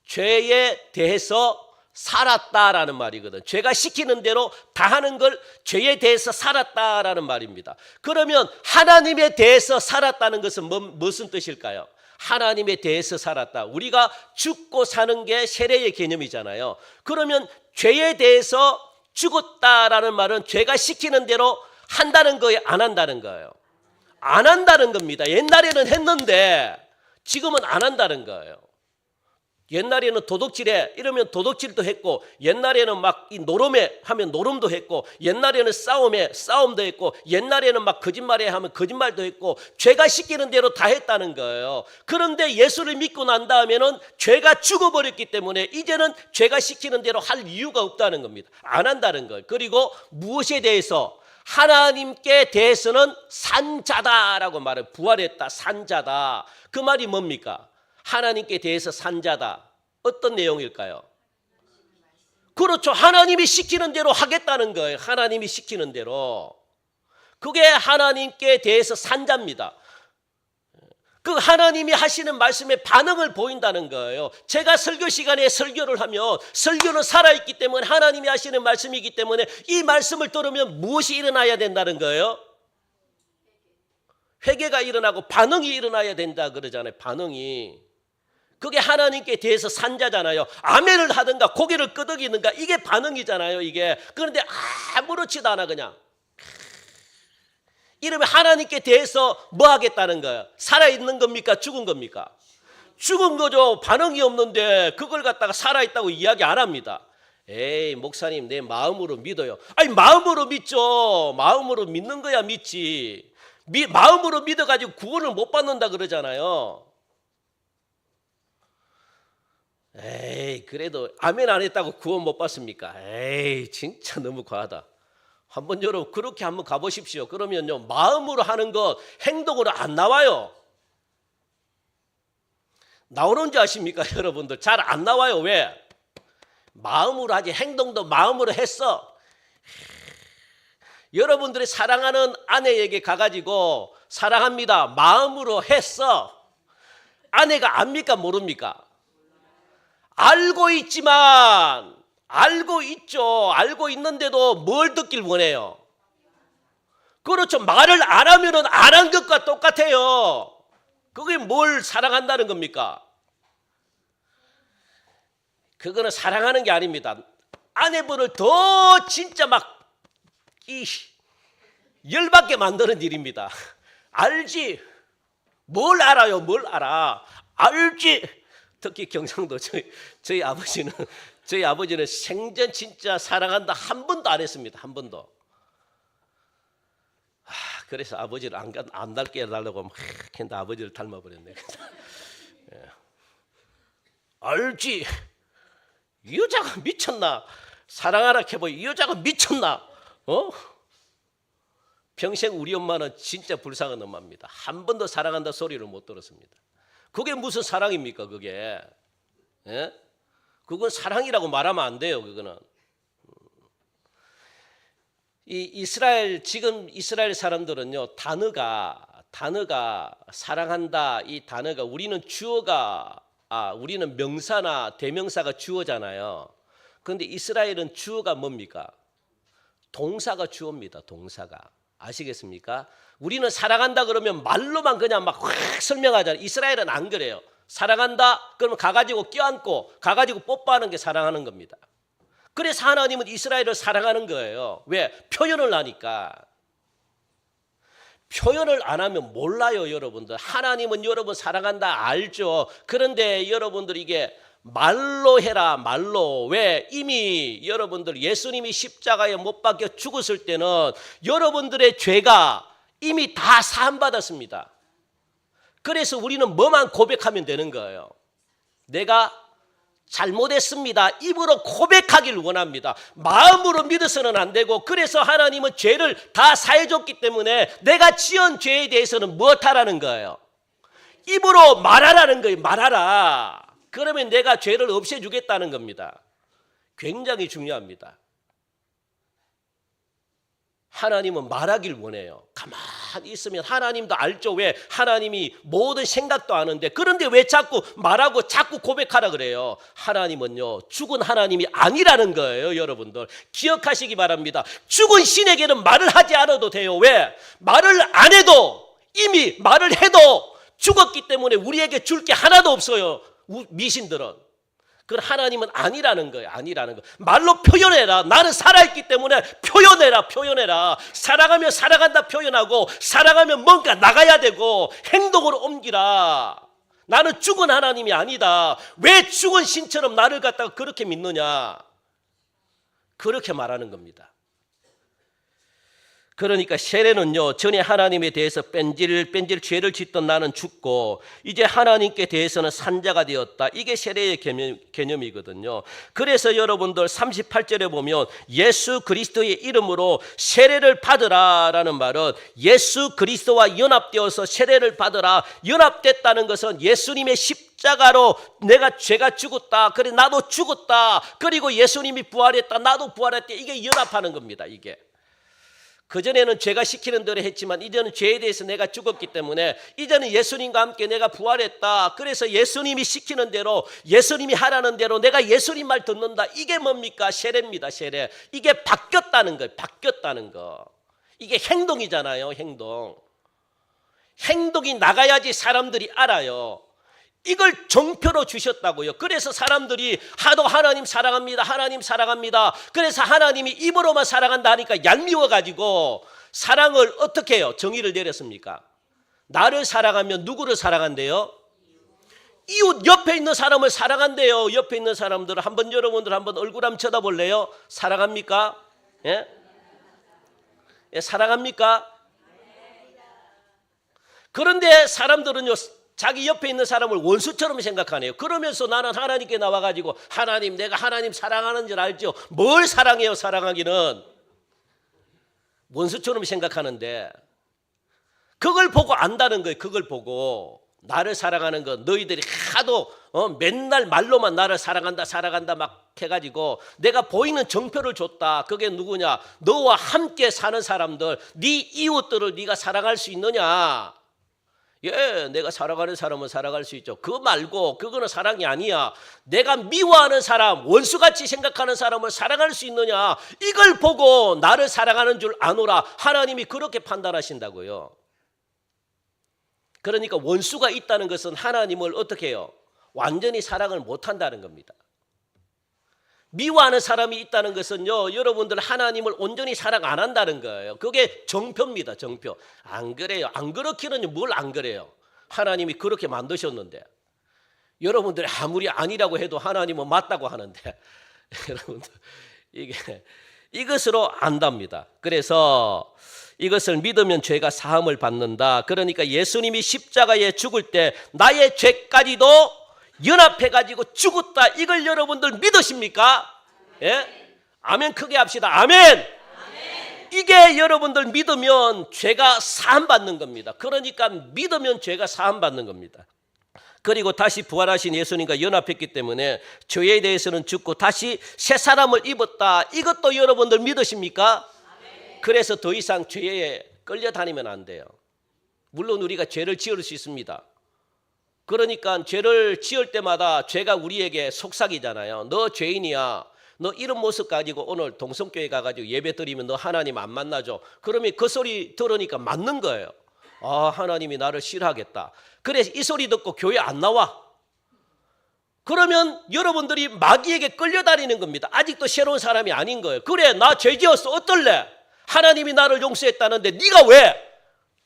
죄에 대해서 살았다라는 말이거든. 죄가 시키는 대로 다 하는 걸 죄에 대해서 살았다라는 말입니다. 그러면 하나님에 대해서 살았다는 것은 무슨 뜻일까요? 하나님에 대해서 살았다. 우리가 죽고 사는 게 세례의 개념이잖아요. 그러면 죄에 대해서 죽었다라는 말은 죄가 시키는 대로 한다는 거예요, 안 한다는 거예요? 안 한다는 겁니다. 옛날에는 했는데 지금은 안 한다는 거예요. 옛날에는 도둑질해 이러면 도둑질도 했고, 옛날에는 막 이 노름에 하면 노름도 했고, 옛날에는 싸움에 싸움도 했고, 옛날에는 막 거짓말에 하면 거짓말도 했고, 죄가 시키는 대로 다 했다는 거예요. 그런데 예수를 믿고 난 다음에는 죄가 죽어버렸기 때문에 이제는 죄가 시키는 대로 할 이유가 없다는 겁니다. 안 한다는 거예요. 그리고 무엇에 대해서? 하나님께 대해서는 산자다라고 말해요. 부활했다, 산자다. 그 말이 뭡니까? 하나님께 대해서 산자다. 어떤 내용일까요? 그렇죠. 하나님이 시키는 대로 하겠다는 거예요. 하나님이 시키는 대로. 그게 하나님께 대해서 산자입니다. 그 하나님이 하시는 말씀에 반응을 보인다는 거예요. 제가 설교 시간에 설교를 하면 설교는 살아있기 때문에 하나님이 하시는 말씀이기 때문에 이 말씀을 들으면 무엇이 일어나야 된다는 거예요? 회개가 일어나고 반응이 일어나야 된다 그러잖아요. 반응이. 그게 하나님께 대해서 산자잖아요. 아멘을 하든가 고개를 끄덕이든가 이게 반응이잖아요. 이게. 그런데 아무렇지도 않아 그냥. 이러면 하나님께 대해서 뭐 하겠다는 거예요? 살아있는 겁니까? 죽은 겁니까? 죽은 거죠. 반응이 없는데 그걸 갖다가 살아있다고 이야기 안 합니다. 에이 목사님 내 마음으로 믿어요. 아니 마음으로 믿죠. 마음으로 믿는 거야 믿지. 마음으로 믿어가지고 구원을 못 받는다 그러잖아요. 에이 그래도 아멘 안 했다고 구원 못 받습니까? 에이 진짜 너무 과하다. 한번 여러분 그렇게 한번 가보십시오. 그러면요 마음으로 하는 것 행동으로 안 나와요. 나오는지 아십니까 여러분들? 잘 안 나와요. 왜? 마음으로 하지 행동도 마음으로 했어. 여러분들이 사랑하는 아내에게 가가지고 사랑합니다 마음으로 했어. 아내가 압니까 모릅니까? 알고 있지만 알고 있죠. 알고 있는데도 뭘 듣길 원해요? 그렇죠. 말을 안 하면은 안 한 것과 똑같아요. 그게 뭘 사랑한다는 겁니까? 그거는 사랑하는 게 아닙니다. 아내분을 더 진짜 막 열받게 만드는 일입니다. 알지? 뭘 알아요? 뭘 알아? 알지? 특히 경상도 저희 아버지는 생전 진짜 사랑한다 한 번도 안 했습니다. 한 번도. 그래서 아버지를 안 닮게 해달라고 막 했는데 아버지를 닮아버렸네. 알지? 이 여자가 미쳤나? 사랑하라 해보 이 여자가 미쳤나? 평생 우리 엄마는 진짜 불쌍한 엄마입니다. 한 번도 사랑한다 소리를 못 들었습니다. 그게 무슨 사랑입니까 그게? 예? 그건 사랑이라고 말하면 안 돼요. 그거는. 지금 이스라엘 사람들은요 단어가 사랑한다 이 단어가 우리는 주어가 우리는 명사나 대명사가 주어잖아요. 그런데 이스라엘은 주어가 뭡니까? 동사가 주어입니다. 동사가. 아시겠습니까? 우리는 사랑한다 그러면 말로만 그냥 막 확 설명하잖아요. 이스라엘은 안 그래요. 사랑한다 그러면 가가지고 껴안고 가가지고 뽀뽀하는 게 사랑하는 겁니다. 그래서 하나님은 이스라엘을 사랑하는 거예요. 왜? 표현을 하니까. 표현을 안 하면 몰라요 여러분들. 하나님은 여러분 사랑한다 알죠. 그런데 여러분들 이게 말로 해라 말로. 왜? 이미 여러분들 예수님이 십자가에 못 박혀 죽었을 때는 여러분들의 죄가 이미 다 사함받았습니다. 그래서 우리는 뭐만 고백하면 되는 거예요. 내가 잘못했습니다. 입으로 고백하길 원합니다. 마음으로 믿어서는 안 되고 그래서 하나님은 죄를 다 사해줬기 때문에 내가 지은 죄에 대해서는 무엇하라는 거예요? 입으로 말하라는 거예요. 말하라. 그러면 내가 죄를 없애주겠다는 겁니다. 굉장히 중요합니다. 하나님은 말하길 원해요. 가만히 있으면 하나님도 알죠. 왜? 하나님이 모든 생각도 아는데, 그런데 왜 자꾸 말하고 자꾸 고백하라 그래요? 하나님은요, 죽은 하나님이 아니라는 거예요. 여러분들 기억하시기 바랍니다. 죽은 신에게는 말을 하지 않아도 돼요. 왜? 말을 안 해도, 이미 말을 해도 죽었기 때문에 우리에게 줄 게 하나도 없어요. 미신들은. 그건 하나님은 아니라는 거예요. 아니라는 거. 말로 표현해라. 나는 살아있기 때문에 표현해라. 표현해라. 살아가면 살아간다 표현하고, 살아가면 뭔가 나가야 되고 행동으로 옮기라. 나는 죽은 하나님이 아니다. 왜 죽은 신처럼 나를 갖다가 그렇게 믿느냐. 그렇게 말하는 겁니다. 그러니까 세례는요, 전에 하나님에 대해서 뺀질 죄를 짓던 나는 죽고 이제 하나님께 대해서는 산자가 되었다. 이게 세례의 개념이거든요. 그래서 여러분들 38절에 보면 예수 그리스도의 이름으로 세례를 받으라라는 말은 예수 그리스도와 연합되어서 세례를 받으라. 연합됐다는 것은 예수님의 십자가로 내가 죄가 죽었다. 그래 나도 죽었다. 그리고 예수님이 부활했다. 나도 부활했다. 이게 연합하는 겁니다. 이게. 그전에는 죄가 시키는 대로 했지만 이제는 죄에 대해서 내가 죽었기 때문에 이제는 예수님과 함께 내가 부활했다. 그래서 예수님이 시키는 대로, 예수님이 하라는 대로 내가 예수님 말 듣는다. 이게 뭡니까? 세례입니다. 세례. 이게 바뀌었다는 거예요. 바뀌었다는 거. 이게 행동이잖아요. 행동. 행동이 나가야지 사람들이 알아요. 이걸 정표로 주셨다고요. 그래서 사람들이 하도 하나님 사랑합니다. 하나님 사랑합니다. 그래서 하나님이 입으로만 사랑한다 하니까 얄미워가지고 사랑을 어떻게 해요? 정의를 내렸습니까? 나를 사랑하면 누구를 사랑한대요? 이웃 옆에 있는 사람을 사랑한대요. 옆에 있는 사람들을 한번 여러분들 한번 얼굴 한번 쳐다볼래요? 사랑합니까? 예? 예, 사랑합니까? 그런데 사람들은요, 자기 옆에 있는 사람을 원수처럼 생각하네요. 그러면서 나는 하나님께 나와가지고 하나님, 내가 하나님 사랑하는 줄 알죠? 뭘 사랑해요? 사랑하기는 원수처럼 생각하는데 그걸 보고 안다는 거예요. 그걸 보고 나를 사랑하는 거, 너희들이 하도 맨날 말로만 나를 사랑한다 사랑한다 막 해가지고 내가 보이는 정표를 줬다. 그게 누구냐? 너와 함께 사는 사람들, 네 이웃들을 네가 사랑할 수 있느냐? 예, 내가 사랑하는 사람은 사랑할 수 있죠. 그거 말고 그거는 사랑이 아니야. 내가 미워하는 사람, 원수같이 생각하는 사람을 사랑할 수 있느냐? 이걸 보고 나를 사랑하는 줄 아노라. 하나님이 그렇게 판단하신다고요. 그러니까 원수가 있다는 것은 하나님을 어떻게 해요? 완전히 사랑을 못한다는 겁니다. 미워하는 사람이 있다는 것은요, 여러분들 하나님을 온전히 사랑 안 한다는 거예요. 그게 정표입니다. 정표. 안 그래요. 안 그렇기는 뭘 안 그래요. 하나님이 그렇게 만드셨는데 여러분들이 아무리 아니라고 해도 하나님은 맞다고 하는데 여러분들 이것으로 안답니다. 그래서 이것을 믿으면 죄가 사함을 받는다. 그러니까 예수님이 십자가에 죽을 때 나의 죄까지도 연합해가지고 죽었다. 이걸 여러분들 믿으십니까? 예? 아멘 크게 합시다. 아멘. 아멘. 이게 여러분들 믿으면 죄가 사함받는 겁니다. 그러니까 믿으면 죄가 사함받는 겁니다. 그리고 다시 부활하신 예수님과 연합했기 때문에 죄에 대해서는 죽고 다시 새 사람을 입었다. 이것도 여러분들 믿으십니까? 아멘. 그래서 더 이상 죄에 끌려다니면 안 돼요. 물론 우리가 죄를 지을 수 있습니다. 그러니까 죄를 지을 때마다 죄가 우리에게 속삭이잖아요. 너 죄인이야. 너 이런 모습 가지고 오늘 동성교회 가가지고 예배 드리면 너 하나님 안 만나죠. 그러면 그 소리 들으니까 맞는 거예요. 아, 하나님이 나를 싫어하겠다. 그래서 이 소리 듣고 교회 안 나와. 그러면 여러분들이 마귀에게 끌려다니는 겁니다. 아직도 새로운 사람이 아닌 거예요. 그래, 나 죄 지었어. 어떨래? 하나님이 나를 용서했다는데 네가 왜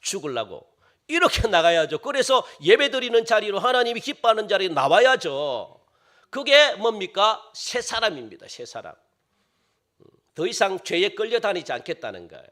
죽으려고? 이렇게 나가야죠. 그래서 예배드리는 자리로, 하나님이 기뻐하는 자리로 나와야죠. 그게 뭡니까? 새 사람입니다. 새 사람. 더 이상 죄에 끌려다니지 않겠다는 거예요.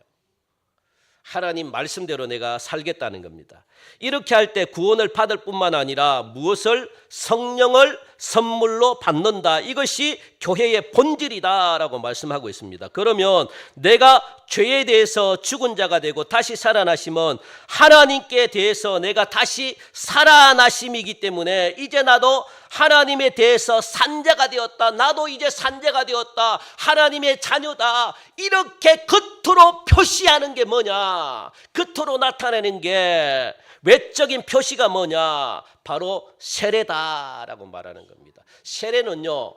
하나님 말씀대로 내가 살겠다는 겁니다. 이렇게 할 때 구원을 받을 뿐만 아니라 무엇을? 성령을 선물로 받는다. 이것이 교회의 본질이다라고 말씀하고 있습니다. 그러면 내가 죄에 대해서 죽은 자가 되고 다시 살아나심은 하나님께 대해서 내가 다시 살아나심이기 때문에 이제 나도 하나님에 대해서 산 자가 되었다. 나도 이제 산 자가 되었다. 하나님의 자녀다. 이렇게 겉으로 표시하는 게 뭐냐? 겉으로 나타내는 게 외적인 표시가 뭐냐? 바로 세례다라고 말하는 겁니다. 세례는요,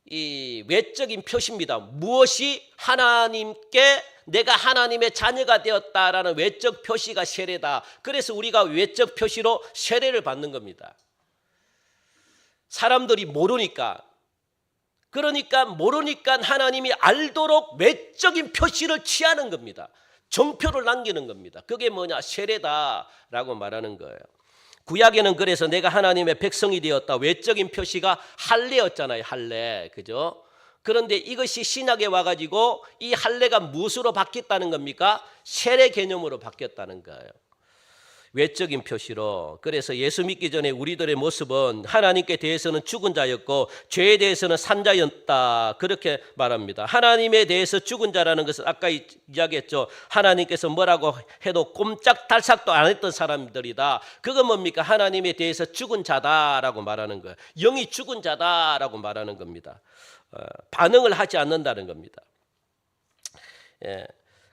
이 외적인 표시입니다. 무엇이 하나님께 내가 하나님의 자녀가 되었다라는 외적 표시가 세례다. 그래서 우리가 외적 표시로 세례를 받는 겁니다. 사람들이 모르니까, 그러니까 모르니까 하나님이 알도록 외적인 표시를 취하는 겁니다. 정표를 남기는 겁니다. 그게 뭐냐? 세례다라고 말하는 거예요. 구약에는 그래서 내가 하나님의 백성이 되었다. 외적인 표시가 할례였잖아요. 할례. 그죠? 그런데 이것이 신약에 와가지고 이 할례가 무엇으로 바뀌었다는 겁니까? 세례 개념으로 바뀌었다는 거예요. 외적인 표시로. 그래서 예수 믿기 전에 우리들의 모습은 하나님께 대해서는 죽은 자였고 죄에 대해서는 산 자였다. 그렇게 말합니다. 하나님에 대해서 죽은 자라는 것은 아까 이야기했죠. 하나님께서 뭐라고 해도 꼼짝달싹도 안 했던 사람들이다. 그건 뭡니까? 하나님에 대해서 죽은 자다라고 말하는 거예요. 영이 죽은 자다라고 말하는 겁니다. 반응을 하지 않는다는 겁니다. 예.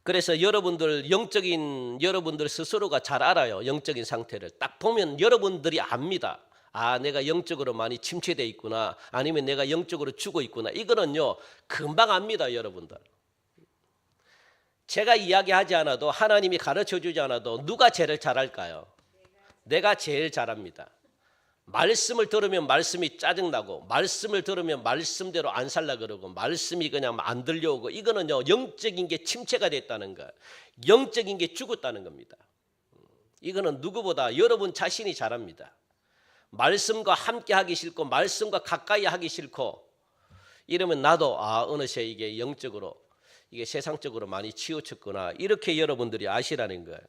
그래서 여러분들 여러분들 스스로가 잘 알아요. 영적인 상태를 딱 보면 여러분들이 압니다. 아, 내가 영적으로 많이 침체되어 있구나. 아니면 내가 영적으로 죽어 있구나. 이거는요 금방 압니다. 여러분들. 제가 이야기하지 않아도 하나님이 가르쳐주지 않아도 누가 제일 잘할까요? 내가 제일 잘합니다. 말씀을 들으면 말씀이 짜증나고 말씀을 들으면 말씀대로 안 살라 그러고 말씀이 그냥 안 들려오고 이거는요 영적인 게 침체가 됐다는 거예요. 영적인 게 죽었다는 겁니다. 이거는 누구보다 여러분 자신이 잘합니다. 말씀과 함께 하기 싫고 말씀과 가까이 하기 싫고 이러면 나도 어느새 이게 영적으로 이게 세상적으로 많이 치우쳤구나 이렇게 여러분들이 아시라는 거예요.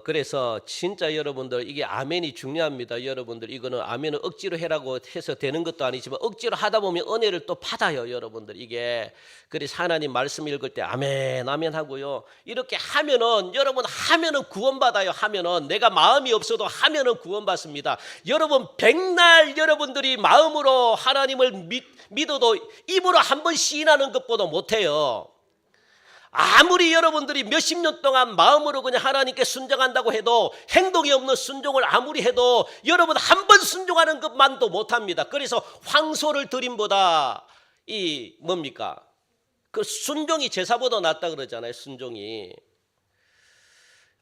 그래서 진짜 여러분들 이게 아멘이 중요합니다. 여러분들 이거는 아멘은 억지로 해라고 해서 되는 것도 아니지만 억지로 하다 보면 은혜를 또 받아요. 여러분들 이게 그래서 하나님 말씀 읽을 때 아멘 아멘 하고요. 이렇게 하면은 여러분 하면은 구원받아요. 하면은 내가 마음이 없어도 하면은 구원받습니다. 여러분 백날 여러분들이 마음으로 하나님을 믿어도 입으로 한 번 시인하는 것보다 못해요. 아무리 여러분들이 몇십 년 동안 마음으로 그냥 하나님께 순종한다고 해도 행동이 없는 순종을 아무리 해도 여러분 한 번 순종하는 것만도 못합니다. 그래서 황소를 드림보다 이 뭡니까? 그 순종이 제사보다 낫다 그러잖아요. 순종이.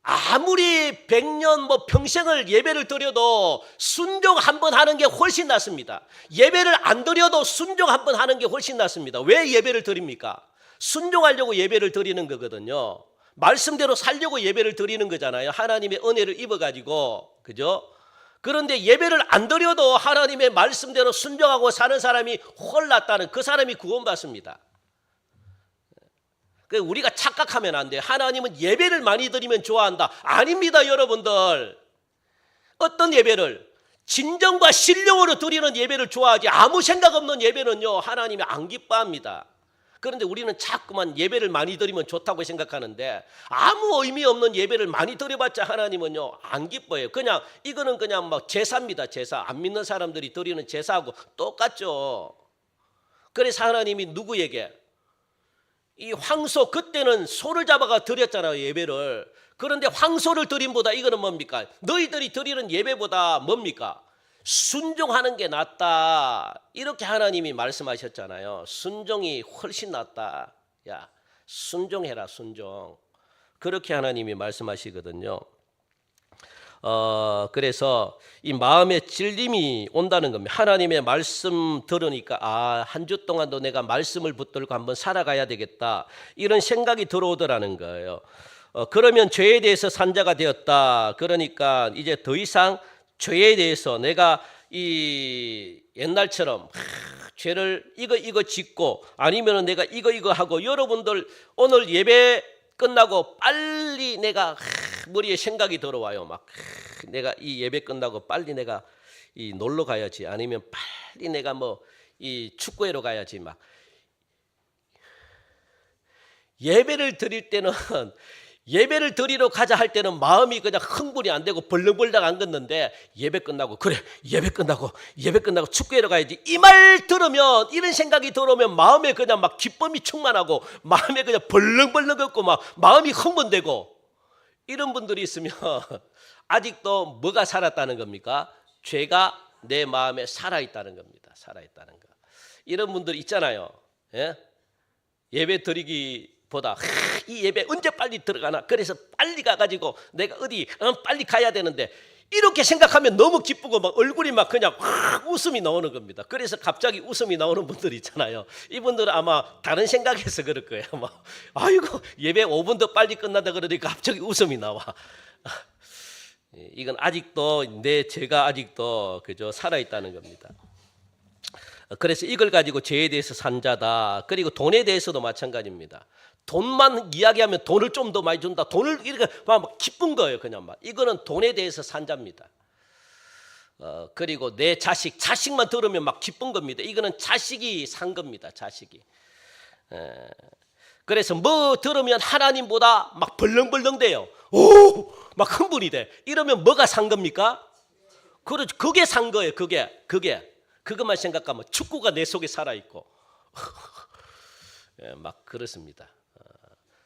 아무리 100년 평생을 예배를 드려도 순종 한 번 하는 게 훨씬 낫습니다. 예배를 안 드려도 순종 한 번 하는 게 훨씬 낫습니다. 왜 예배를 드립니까? 순종하려고 예배를 드리는 거거든요. 말씀대로 살려고 예배를 드리는 거잖아요. 하나님의 은혜를 입어가지고. 그죠? 그런데 예배를 안 드려도 하나님의 말씀대로 순종하고 사는 사람이 훨 낫다는 그 사람이 구원받습니다. 우리가 착각하면 안 돼요. 하나님은 예배를 많이 드리면 좋아한다. 아닙니다, 여러분들. 어떤 예배를? 진정과 신령으로 드리는 예배를 좋아하지 아무 생각 없는 예배는요 하나님이 안 기뻐합니다. 그런데 우리는 자꾸만 예배를 많이 드리면 좋다고 생각하는데 아무 의미 없는 예배를 많이 드려봤자 하나님은요 안 기뻐해요. 그냥 이거는 그냥 막 제사입니다. 제사. 안 믿는 사람들이 드리는 제사하고 똑같죠. 그래서 하나님이 누구에게 이 황소 그때는 소를 잡아가 드렸잖아요. 예배를. 그런데 황소를 드림보다 이거는 뭡니까? 너희들이 드리는 예배보다 뭡니까? 순종하는 게 낫다. 이렇게 하나님이 말씀하셨잖아요. 순종이 훨씬 낫다. 야, 순종해라, 순종. 그렇게 하나님이 말씀하시거든요. 그래서 이 마음의 찔림이 온다는 겁니다. 하나님의 말씀 들으니까 한 주 동안도 내가 말씀을 붙들고 한번 살아가야 되겠다. 이런 생각이 들어오더라는 거예요. 그러면 죄에 대해서 산자가 되었다. 그러니까 이제 더 이상 죄에 대해서 내가 이 옛날처럼 죄를 이거 짓고 아니면 내가 이거 하고, 여러분들 오늘 예배 끝나고 빨리 내가 머리에 생각이 들어와요. 막 내가 이 예배 끝나고 빨리 내가 이 놀러 가야지, 아니면 빨리 내가 뭐 이 축구회로 가야지. 막 예배를 드릴 때는 예배를 드리러 가자 할 때는 마음이 그냥 흥분이 안 되고 벌렁벌렁 안 걷는데, 예배 끝나고 그래 예배 끝나고 축구회로 가야지, 이 말 들으면, 이런 생각이 들어오면 마음에 그냥 막 기쁨이 충만하고 마음에 그냥 벌렁벌렁 걷고 막 마음이 흥분되고, 이런 분들이 있으면 아직도 뭐가 살았다는 겁니까? 죄가 내 마음에 살아있다는 겁니다. 살아있다는 거. 이런 분들 있잖아요. 예? 예배 드리기보다 이 예배 언제 빨리 들어가나, 그래서 빨리 가가지고 내가 어디 빨리 가야 되는데, 이렇게 생각하면 너무 기쁘고 막 얼굴이 막 그냥 웃음이 나오는 겁니다. 그래서 갑자기 웃음이 나오는 분들 있잖아요. 이분들은 아마 다른 생각에서 그럴 거예요. 막 아이고 예배 5분 더 빨리 끝나다 그러니까 갑자기 웃음이 나와. 이건 아직도 내 죄가 아직도 그저 살아있다는 겁니다. 그래서 이걸 가지고 죄에 대해서 산 자다. 그리고 돈에 대해서도 마찬가지입니다. 돈만 이야기하면 돈을 좀 더 많이 준다, 돈을 이렇게 막 기쁜 거예요. 그냥 막 이거는 돈에 대해서 산 자입니다. 그리고 내 자식만 들으면 막 기쁜 겁니다. 이거는 자식이 산 겁니다. 자식이. 그래서 뭐 들으면 하나님보다 막 벌렁벌렁 돼요. 오, 막 흥분이 돼. 이러면 뭐가 산 겁니까? 그게 산 거예요. 그것만 생각하면 축구가 내 속에 살아있고 막 그렇습니다.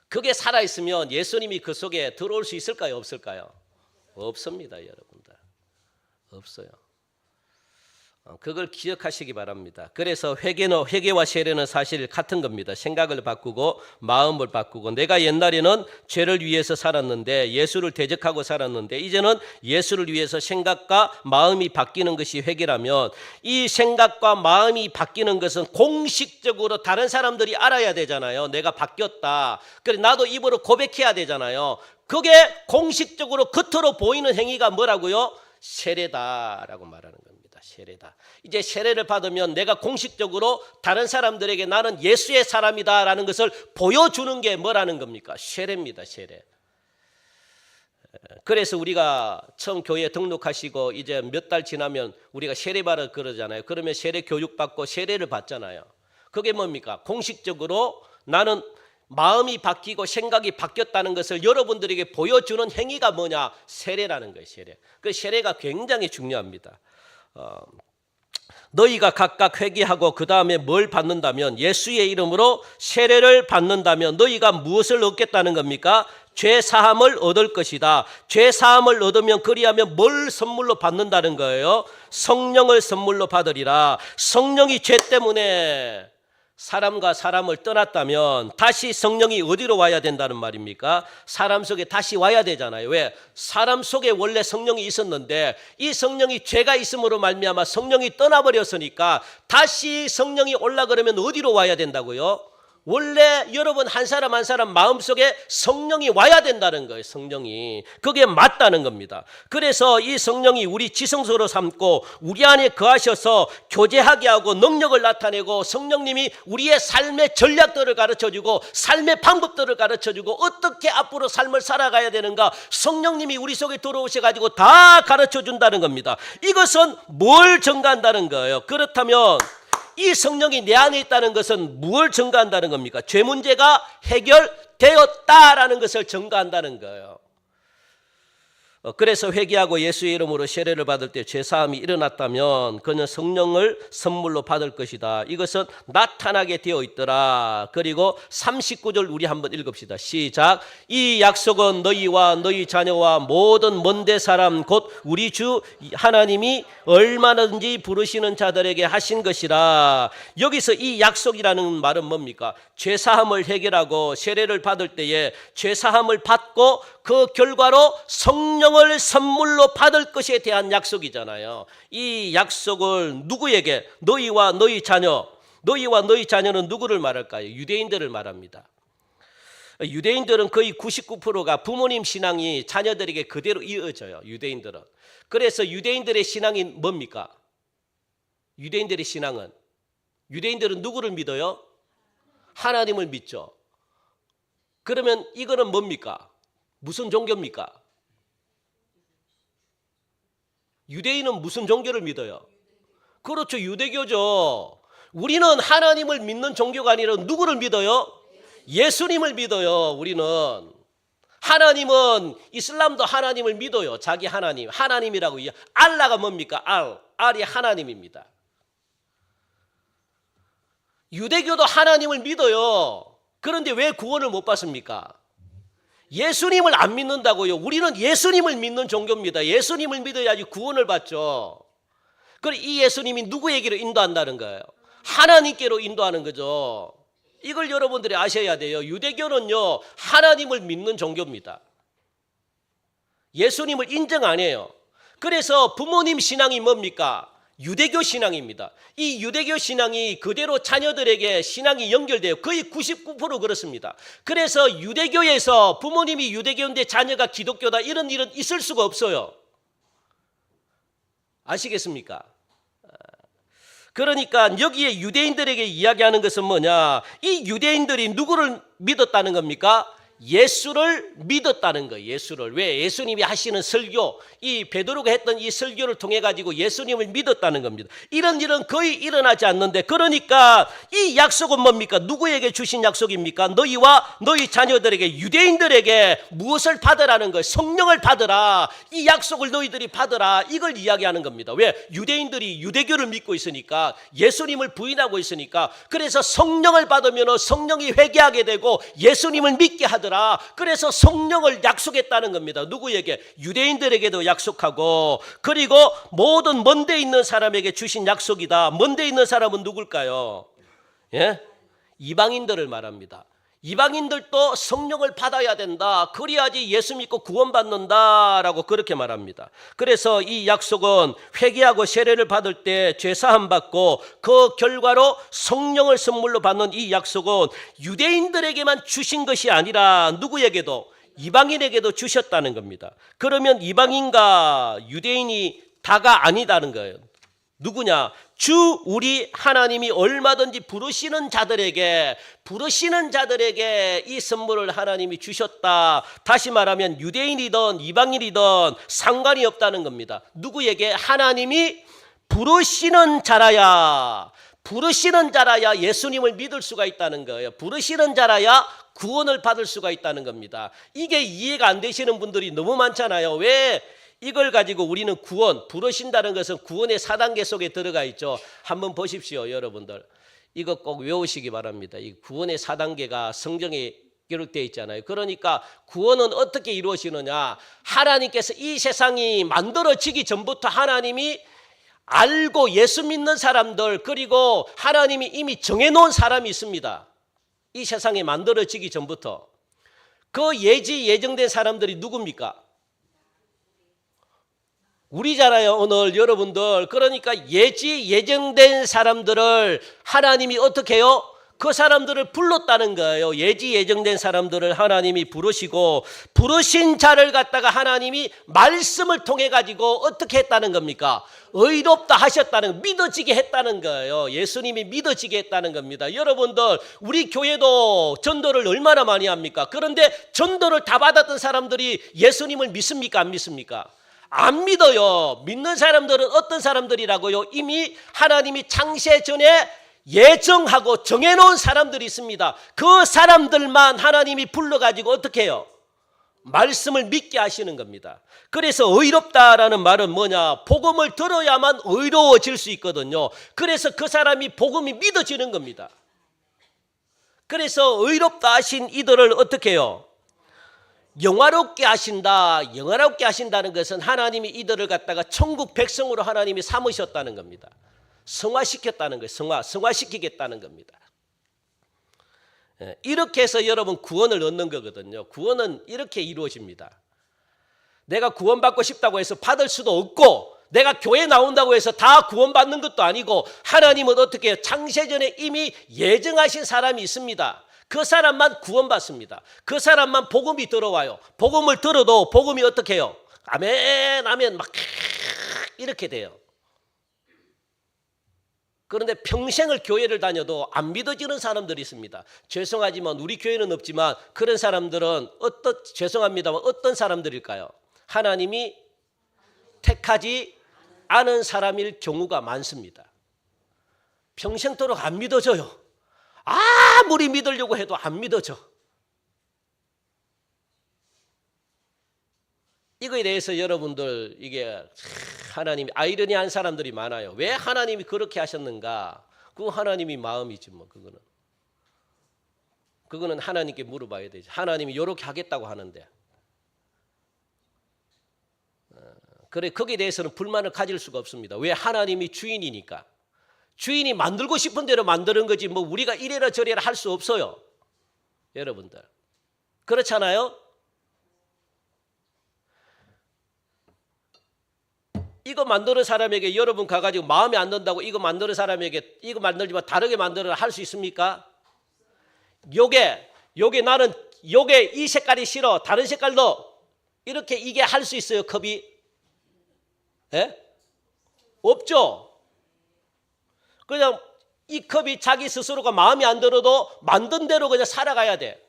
그게 살아있으면 예수님이 그 속에 들어올 수 있을까요? 없을까요? 없습니다. 여러분들 없어요. 그걸 기억하시기 바랍니다. 그래서 회개와 세례는 사실 같은 겁니다. 생각을 바꾸고 마음을 바꾸고, 내가 옛날에는 죄를 위해서 살았는데, 예수를 대적하고 살았는데, 이제는 예수를 위해서 생각과 마음이 바뀌는 것이 회개라면, 이 생각과 마음이 바뀌는 것은 공식적으로 다른 사람들이 알아야 되잖아요. 내가 바뀌었다. 그래 나도 입으로 고백해야 되잖아요. 그게 공식적으로 겉으로 보이는 행위가 뭐라고요? 세례다라고 말하는 겁니다. 세례다. 이제 세례를 받으면 내가 공식적으로 다른 사람들에게 나는 예수의 사람이다라는 것을 보여주는 게 뭐라는 겁니까? 세례입니다. 세례. 그래서 우리가 처음 교회에 등록하시고 이제 몇 달 지나면 우리가 세례받으러 그러잖아요. 그러면 세례 교육받고 세례를 받잖아요. 그게 뭡니까? 공식적으로 나는 마음이 바뀌고 생각이 바뀌었다는 것을 여러분들에게 보여주는 행위가 뭐냐? 세례라는 거예요. 세례. 그 세례가 굉장히 중요합니다. 너희가 각각 회개하고 그 다음에 뭘 받는다면, 예수의 이름으로 세례를 받는다면 너희가 무엇을 얻겠다는 겁니까? 죄 사함을 얻을 것이다. 죄 사함을 얻으면 그리하면 뭘 선물로 받는다는 거예요? 성령을 선물로 받으리라. 성령이 죄 때문에 사람과 사람을 떠났다면 다시 성령이 어디로 와야 된다는 말입니까? 사람 속에 다시 와야 되잖아요. 왜? 사람 속에 원래 성령이 있었는데 이 성령이 죄가 있음으로 말미암아 성령이 떠나버렸으니까 다시 성령이 올라 그러면 어디로 와야 된다고요? 원래 여러분 한 사람 마음속에 성령이 와야 된다는 거예요. 성령이. 그게 맞다는 겁니다. 그래서 이 성령이 우리 지성소로 삼고 우리 안에 거하셔서 교제하게 하고 능력을 나타내고, 성령님이 우리의 삶의 전략들을 가르쳐주고 삶의 방법들을 가르쳐주고 어떻게 앞으로 삶을 살아가야 되는가 성령님이 우리 속에 들어오셔가지고 다 가르쳐준다는 겁니다. 이것은 뭘 증가한다는 거예요? 그렇다면 이 성령이 내 안에 있다는 것은 무엇을 증가한다는 겁니까? 죄 문제가 해결되었다라는 것을 증가한다는 거예요. 그래서 회개하고 예수의 이름으로 세례를 받을 때 죄사함이 일어났다면 그는 성령을 선물로 받을 것이다. 이것은 나타나게 되어 있더라. 그리고 39절 우리 한번 읽읍시다. 시작. 이 약속은 너희와 너희 자녀와 모든 먼데 사람 곧 우리 주 하나님이 얼마든지 부르시는 자들에게 하신 것이라. 여기서 이 약속이라는 말은 뭡니까? 죄사함을 해결하고 세례를 받을 때에 죄사함을 받고 그 결과로 성령을 선물로 받을 것에 대한 약속이잖아요. 이 약속을 누구에게? 너희와 너희 자녀. 너희와 너희 자녀는 누구를 말할까요? 유대인들을 말합니다. 유대인들은 거의 99%가 부모님 신앙이 자녀들에게 그대로 이어져요. 유대인들은. 그래서 유대인들의 신앙이 뭡니까? 유대인들의 신앙은, 유대인들은 누구를 믿어요? 하나님을 믿죠. 그러면 이거는 뭡니까? 무슨 종교입니까? 유대인은 무슨 종교를 믿어요? 그렇죠, 유대교죠. 우리는 하나님을 믿는 종교가 아니라 누구를 믿어요? 예수님을 믿어요. 우리는 하나님은, 이슬람도 하나님을 믿어요. 자기 하나님, 하나님이라고. 알라가 뭡니까? 알이 하나님입니다. 유대교도 하나님을 믿어요. 그런데 왜 구원을 못 받습니까? 예수님을 안 믿는다고요. 우리는 예수님을 믿는 종교입니다. 예수님을 믿어야지 구원을 받죠. 그럼 이 예수님이 누구에게로 인도한다는 거예요? 하나님께로 인도하는 거죠. 이걸 여러분들이 아셔야 돼요. 유대교는요, 하나님을 믿는 종교입니다. 예수님을 인정 안 해요. 그래서 부모님 신앙이 뭡니까? 유대교 신앙입니다. 이 유대교 신앙이 그대로 자녀들에게 신앙이 연결돼요. 거의 99% 그렇습니다. 그래서 유대교에서 부모님이 유대교인데 자녀가 기독교다, 이런 일은 있을 수가 없어요. 아시겠습니까? 그러니까 여기에 유대인들에게 이야기하는 것은 뭐냐? 이 유대인들이 누구를 믿었다는 겁니까? 예수를 믿었다는 거예요. 예수를. 왜? 예수님이 하시는 설교, 이 베드로가 했던 이 설교를 통해 가지고 예수님을 믿었다는 겁니다. 이런 일은 거의 일어나지 않는데, 그러니까 이 약속은 뭡니까? 누구에게 주신 약속입니까? 너희와 너희 자녀들에게, 유대인들에게 무엇을 받으라는 거예요? 성령을 받으라. 이 약속을 너희들이 받으라. 이걸 이야기하는 겁니다. 왜? 유대인들이 유대교를 믿고 있으니까, 예수님을 부인하고 있으니까. 그래서 성령을 받으면 성령이 회개하게 되고 예수님을 믿게 하더라. 그래서 성령을 약속했다는 겁니다. 누구에게? 유대인들에게도 약속하고, 그리고 모든 먼데 있는 사람에게 주신 약속이다. 먼데 있는 사람은 누굴까요? 예? 이방인들을 말합니다. 이방인들도 성령을 받아야 된다. 그래야지 예수 믿고 구원받는다라고 그렇게 말합니다. 그래서 이 약속은 회개하고 세례를 받을 때 죄사함 받고 그 결과로 성령을 선물로 받는 이 약속은 유대인들에게만 주신 것이 아니라 누구에게도, 이방인에게도 주셨다는 겁니다. 그러면 이방인과 유대인이 다가 아니다는 거예요. 누구냐? 주 우리 하나님이 얼마든지 부르시는 자들에게 이 선물을 하나님이 주셨다. 다시 말하면 유대인이든 이방인이든 상관이 없다는 겁니다. 누구에게? 하나님이 부르시는 자라야 예수님을 믿을 수가 있다는 거예요. 부르시는 자라야 구원을 받을 수가 있다는 겁니다. 이게 이해가 안 되시는 분들이 너무 많잖아요. 왜? 이걸 가지고 우리는 구원, 부르신다는 것은 구원의 4단계 속에 들어가 있죠. 한번 보십시오, 여러분들. 이거 꼭 외우시기 바랍니다. 이 구원의 4단계가 성경에 기록되어 있잖아요. 그러니까 구원은 어떻게 이루어지느냐? 하나님께서 이 세상이 만들어지기 전부터 하나님이 알고 예수 믿는 사람들, 그리고 하나님이 이미 정해놓은 사람이 있습니다. 이 세상이 만들어지기 전부터. 그 예정된 사람들이 누굽니까? 우리잖아요, 오늘 여러분들. 그러니까 예정된 사람들을 하나님이 어떻게 해요? 그 사람들을 불렀다는 거예요. 예정된 사람들을 하나님이 부르시고, 부르신 자를 갖다가 하나님이 말씀을 통해 가지고 어떻게 했다는 겁니까? 의롭다 하셨다는, 믿어지게 했다는 거예요. 예수님이 믿어지게 했다는 겁니다. 여러분들, 우리 교회도 전도를 얼마나 많이 합니까? 그런데 전도를 다 받았던 사람들이 예수님을 믿습니까? 안 믿습니까? 안 믿어요. 믿는 사람들은 어떤 사람들이라고요? 이미 하나님이 창세 전에 예정하고 정해놓은 사람들이 있습니다. 그 사람들만 하나님이 불러가지고 어떻게 해요? 말씀을 믿게 하시는 겁니다. 그래서 의롭다라는 말은 뭐냐? 복음을 들어야만 의로워질 수 있거든요. 그래서 그 사람이 복음이 믿어지는 겁니다. 그래서 의롭다 하신 이들을 어떻게 해요? 영화롭게 하신다. 영화롭게 하신다는 것은 하나님이 이들을 갖다가 천국 백성으로 하나님이 삼으셨다는 겁니다. 성화시켰다는 거예요. 성화시키겠다는 겁니다. 이렇게 해서 여러분 구원을 얻는 거거든요. 구원은 이렇게 이루어집니다. 내가 구원받고 싶다고 해서 받을 수도 없고, 내가 교회 나온다고 해서 다 구원받는 것도 아니고, 하나님은 어떻게 해요? 창세전에 이미 예정하신 사람이 있습니다. 그 사람만 구원받습니다. 그 사람만 복음이 들어와요. 복음을 들어도 복음이 어떻게 해요? 아멘 아멘 막 이렇게 돼요. 그런데 평생을 교회를 다녀도 안 믿어지는 사람들이 있습니다. 죄송하지만 우리 교회는 없지만 그런 사람들은 죄송합니다만 어떤 사람들일까요? 하나님이 택하지 않은 사람일 경우가 많습니다. 평생도록 안 믿어져요. 아무리 믿으려고 해도 안 믿어져. 이거에 대해서 여러분들 이게 하나님이 아이러니한 사람들이 많아요. 왜 하나님이 그렇게 하셨는가? 그거 하나님이 마음이지 뭐 그거는 하나님께 물어봐야 되지. 하나님이 이렇게 하겠다고 하는데 그래 거기에 대해서는 불만을 가질 수가 없습니다. 왜? 하나님이 주인이니까. 주인이 만들고 싶은 대로 만드는 거지 뭐 우리가 이래라 저래라 할 수 없어요. 여러분들 그렇잖아요? 이거 만드는 사람에게 여러분 가가지고 마음에 안 든다고 이거 만드는 사람에게 이거 만들지만 다르게 만들어라 할 수 있습니까? 요게 나는 요게 이 색깔이 싫어 다른 색깔로 이렇게 이게 할 수 있어요 컵이? 예? 없죠. 그냥 이 컵이 자기 스스로가 마음에 안 들어도 만든 대로 그냥 살아가야 돼.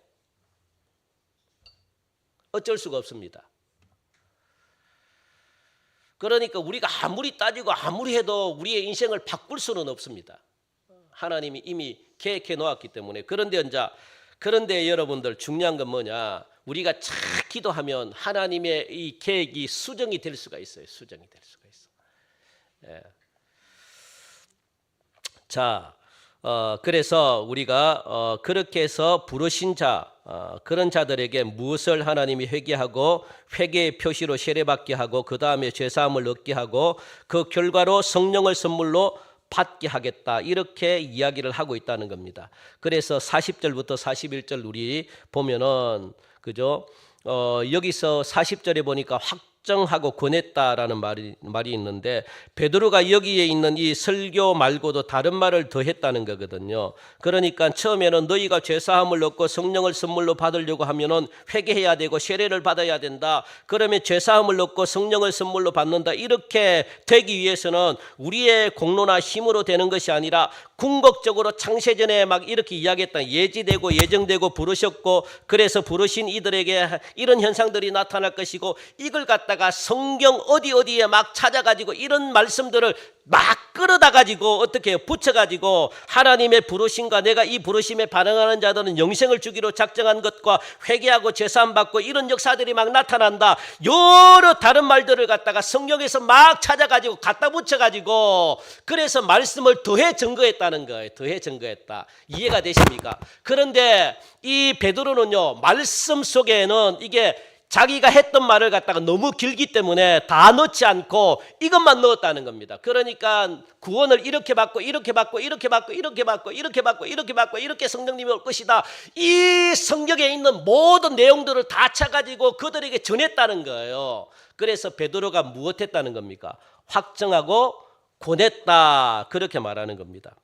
어쩔 수가 없습니다. 그러니까 우리가 아무리 따지고 아무리 해도 우리의 인생을 바꿀 수는 없습니다. 하나님이 이미 계획해 놓았기 때문에. 그런데 여러분들 중요한 건 뭐냐? 우리가 잘 기도하면 하나님의 이 계획이 수정이 될 수가 있어요. 수정이 될 수가 있어. 예. 자, 그래서 우리가 그렇게 해서 부르신 자 그런 자들에게 무엇을 하나님이 회개하고 회개의 표시로 세례받게 하고 그 다음에 죄사함을 얻게 하고 그 결과로 성령을 선물로 받게 하겠다 이렇게 이야기를 하고 있다는 겁니다. 그래서 40절부터 41절 우리 보면은 그죠? 여기서 40절에 보니까 확정하고 권했다라는 말이 있는데 베드로가 여기에 있는 이 설교 말고도 다른 말을 더 했다는 거거든요. 그러니까 처음에는 너희가 죄사함을 얻고 성령을 선물로 받으려고 하면은 회개해야 되고 세례를 받아야 된다. 그러면 죄사함을 얻고 성령을 선물로 받는다. 이렇게 되기 위해서는 우리의 공로나 힘으로 되는 것이 아니라 궁극적으로 창세전에 막 이렇게 이야기했다. 예지되고 예정되고 부르셨고 그래서 부르신 이들에게 이런 현상들이 나타날 것이고 이걸 갖다가 성경 어디에 막 찾아가지고 이런 말씀들을 막 끌어다 가지고 어떻게 해요? 붙여가지고 하나님의 부르심과 내가 이 부르심에 반응하는 자들은 영생을 주기로 작정한 것과 회개하고 제사함 받고 이런 역사들이 막 나타난다. 여러 다른 말들을 갖다가 성경에서 막 찾아가지고 갖다 붙여가지고 그래서 말씀을 더해 증거했다는 거예요. 더해 증거했다. 이해가 되십니까? 그런데 이 베드로는요 말씀 속에는 이게 자기가 했던 말을 갖다가 너무 길기 때문에 다 넣지 않고 이것만 넣었다는 겁니다. 그러니까 구원을 이렇게 받고 이렇게 받고 이렇게 받고 이렇게 받고 이렇게 받고 이렇게 받고 이렇게 성령님이 올 것이다. 이 성경에 있는 모든 내용들을 다 차가지고 그들에게 전했다는 거예요. 그래서 베드로가 무엇했다는 겁니까? 확정하고 권했다. 그렇게 말하는 겁니다.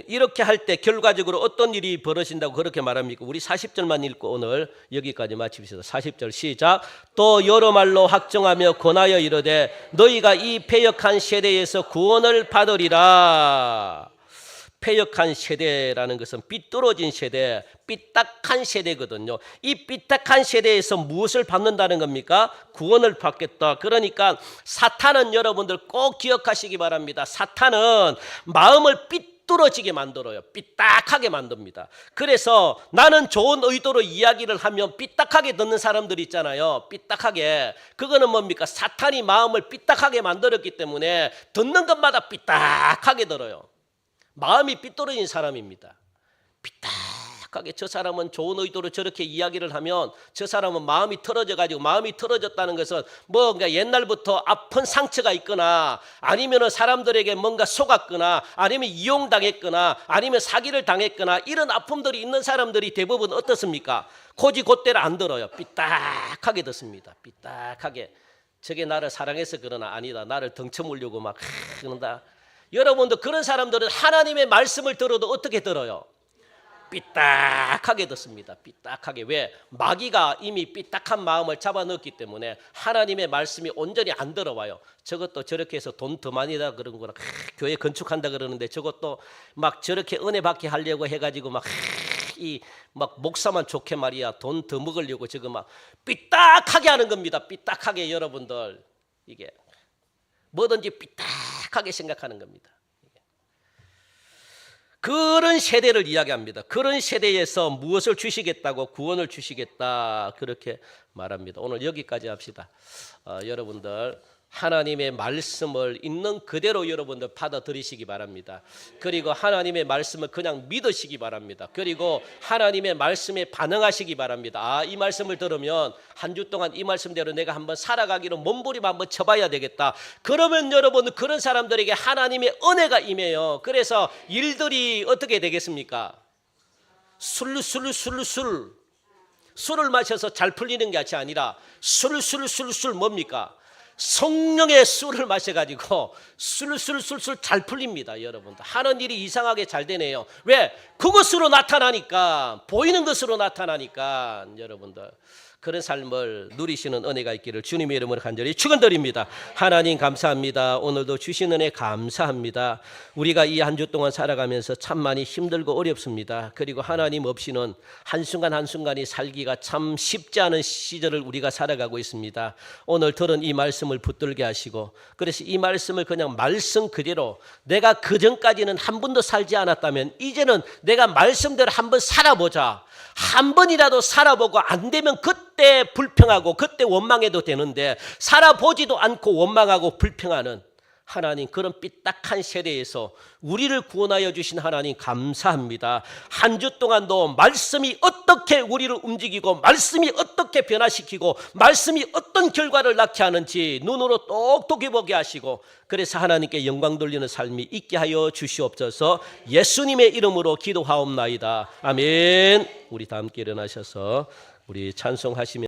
이렇게 할 때 결과적으로 어떤 일이 벌어진다고 그렇게 말합니까? 우리 40절만 읽고 오늘 여기까지 마칩시다. 40절 시작. 또 여러 말로 확정하며 권하여 이르되 너희가 이 패역한 세대에서 구원을 받으리라. 패역한 세대라는 것은 삐뚤어진 세대, 삐딱한 세대거든요. 이 삐딱한 세대에서 무엇을 받는다는 겁니까? 구원을 받겠다. 그러니까 사탄은 여러분들 꼭 기억하시기 바랍니다. 사탄은 마음을 삐뚤어지게 만들어요. 삐딱하게 만듭니다. 그래서 나는 좋은 의도로 이야기를 하면 삐딱하게 듣는 사람들 있잖아요. 삐딱하게. 그거는 뭡니까? 사탄이 마음을 삐딱하게 만들었기 때문에 듣는 것마다 삐딱하게 들어요. 마음이 삐뚤어진 사람입니다. 삐딱하게 저 사람은 좋은 의도로 저렇게 이야기를 하면 저 사람은 마음이 틀어져가지고 마음이 틀어졌다는 것은 뭔가 옛날부터 아픈 상처가 있거나 아니면 사람들에게 뭔가 속았거나 아니면 이용당했거나 아니면 사기를 당했거나 이런 아픔들이 있는 사람들이 대부분 어떻습니까? 고지곳대로 안 들어요. 삐딱하게 듣습니다. 삐딱하게. 저게 나를 사랑해서 그러나 아니다. 나를 덩쳐물려고 막 그런다. 여러분도 그런 사람들은 하나님의 말씀을 들어도 어떻게 들어요? 삐딱하게 듣습니다. 삐딱하게. 왜? 마귀가 이미 삐딱한 마음을 잡아넣었기 때문에 하나님의 말씀이 온전히 안 들어와요. 저것도 저렇게 해서 돈 더 많이 다 그런 거라 교회 건축한다 그러는데 저것도 막 저렇게 은혜 받게 하려고 해가지고 막 목사만 좋게 말이야 돈 더 먹으려고 저거 막 삐딱하게 하는 겁니다. 삐딱하게 여러분들 이게 뭐든지 삐딱하게 생각하는 겁니다. 그런 세대를 이야기합니다. 그런 세대에서 무엇을 주시겠다고 구원을 주시겠다 그렇게 말합니다. 오늘 여기까지 합시다. 여러분들 하나님의 말씀을 있는 그대로 여러분들 받아들이시기 바랍니다. 그리고 하나님의 말씀을 그냥 믿으시기 바랍니다. 그리고 하나님의 말씀에 반응하시기 바랍니다. 이 말씀을 들으면 한 주 동안 이 말씀대로 내가 한번 살아가기로 몸부림 한번 쳐봐야 되겠다. 그러면 여러분 그런 사람들에게 하나님의 은혜가 임해요. 그래서 일들이 어떻게 되겠습니까? 술을 마셔서 잘 풀리는 게 아니라 술 뭡니까? 성령의 술을 마셔가지고 술술 잘 풀립니다. 여러분들 하는 일이 이상하게 잘 되네요. 왜? 그것으로 나타나니까 보이는 것으로 나타나니까 여러분들 그런 삶을 누리시는 은혜가 있기를 주님의 이름으로 간절히 축원드립니다. 하나님 감사합니다. 오늘도 주신 은혜 감사합니다. 우리가 이 한 주 동안 살아가면서 참 많이 힘들고 어렵습니다. 그리고 하나님 없이는 한순간 한순간이 살기가 참 쉽지 않은 시절을 우리가 살아가고 있습니다. 오늘 들은 이 말씀을 붙들게 하시고 그래서 이 말씀을 그냥 말씀 그대로 내가 그전까지는 한 번도 살지 않았다면 이제는 내가 말씀대로 한번 살아보자. 한 번이라도 살아보고 안 되면 그때 불평하고 그때 원망해도 되는데 살아보지도 않고 원망하고 불평하는 하나님 그런 삐딱한 세대에서 우리를 구원하여 주신 하나님 감사합니다. 한 주 동안도 말씀이 어떻게 우리를 움직이고 말씀이 어떻게 변화시키고 말씀이 어떤 결과를 낳게 하는지 눈으로 똑똑히 보게 하시고 그래서 하나님께 영광 돌리는 삶이 있게 하여 주시옵소서. 예수님의 이름으로 기도하옵나이다. 아멘. 우리 다 함께 일어나셔서 우리 찬송하시면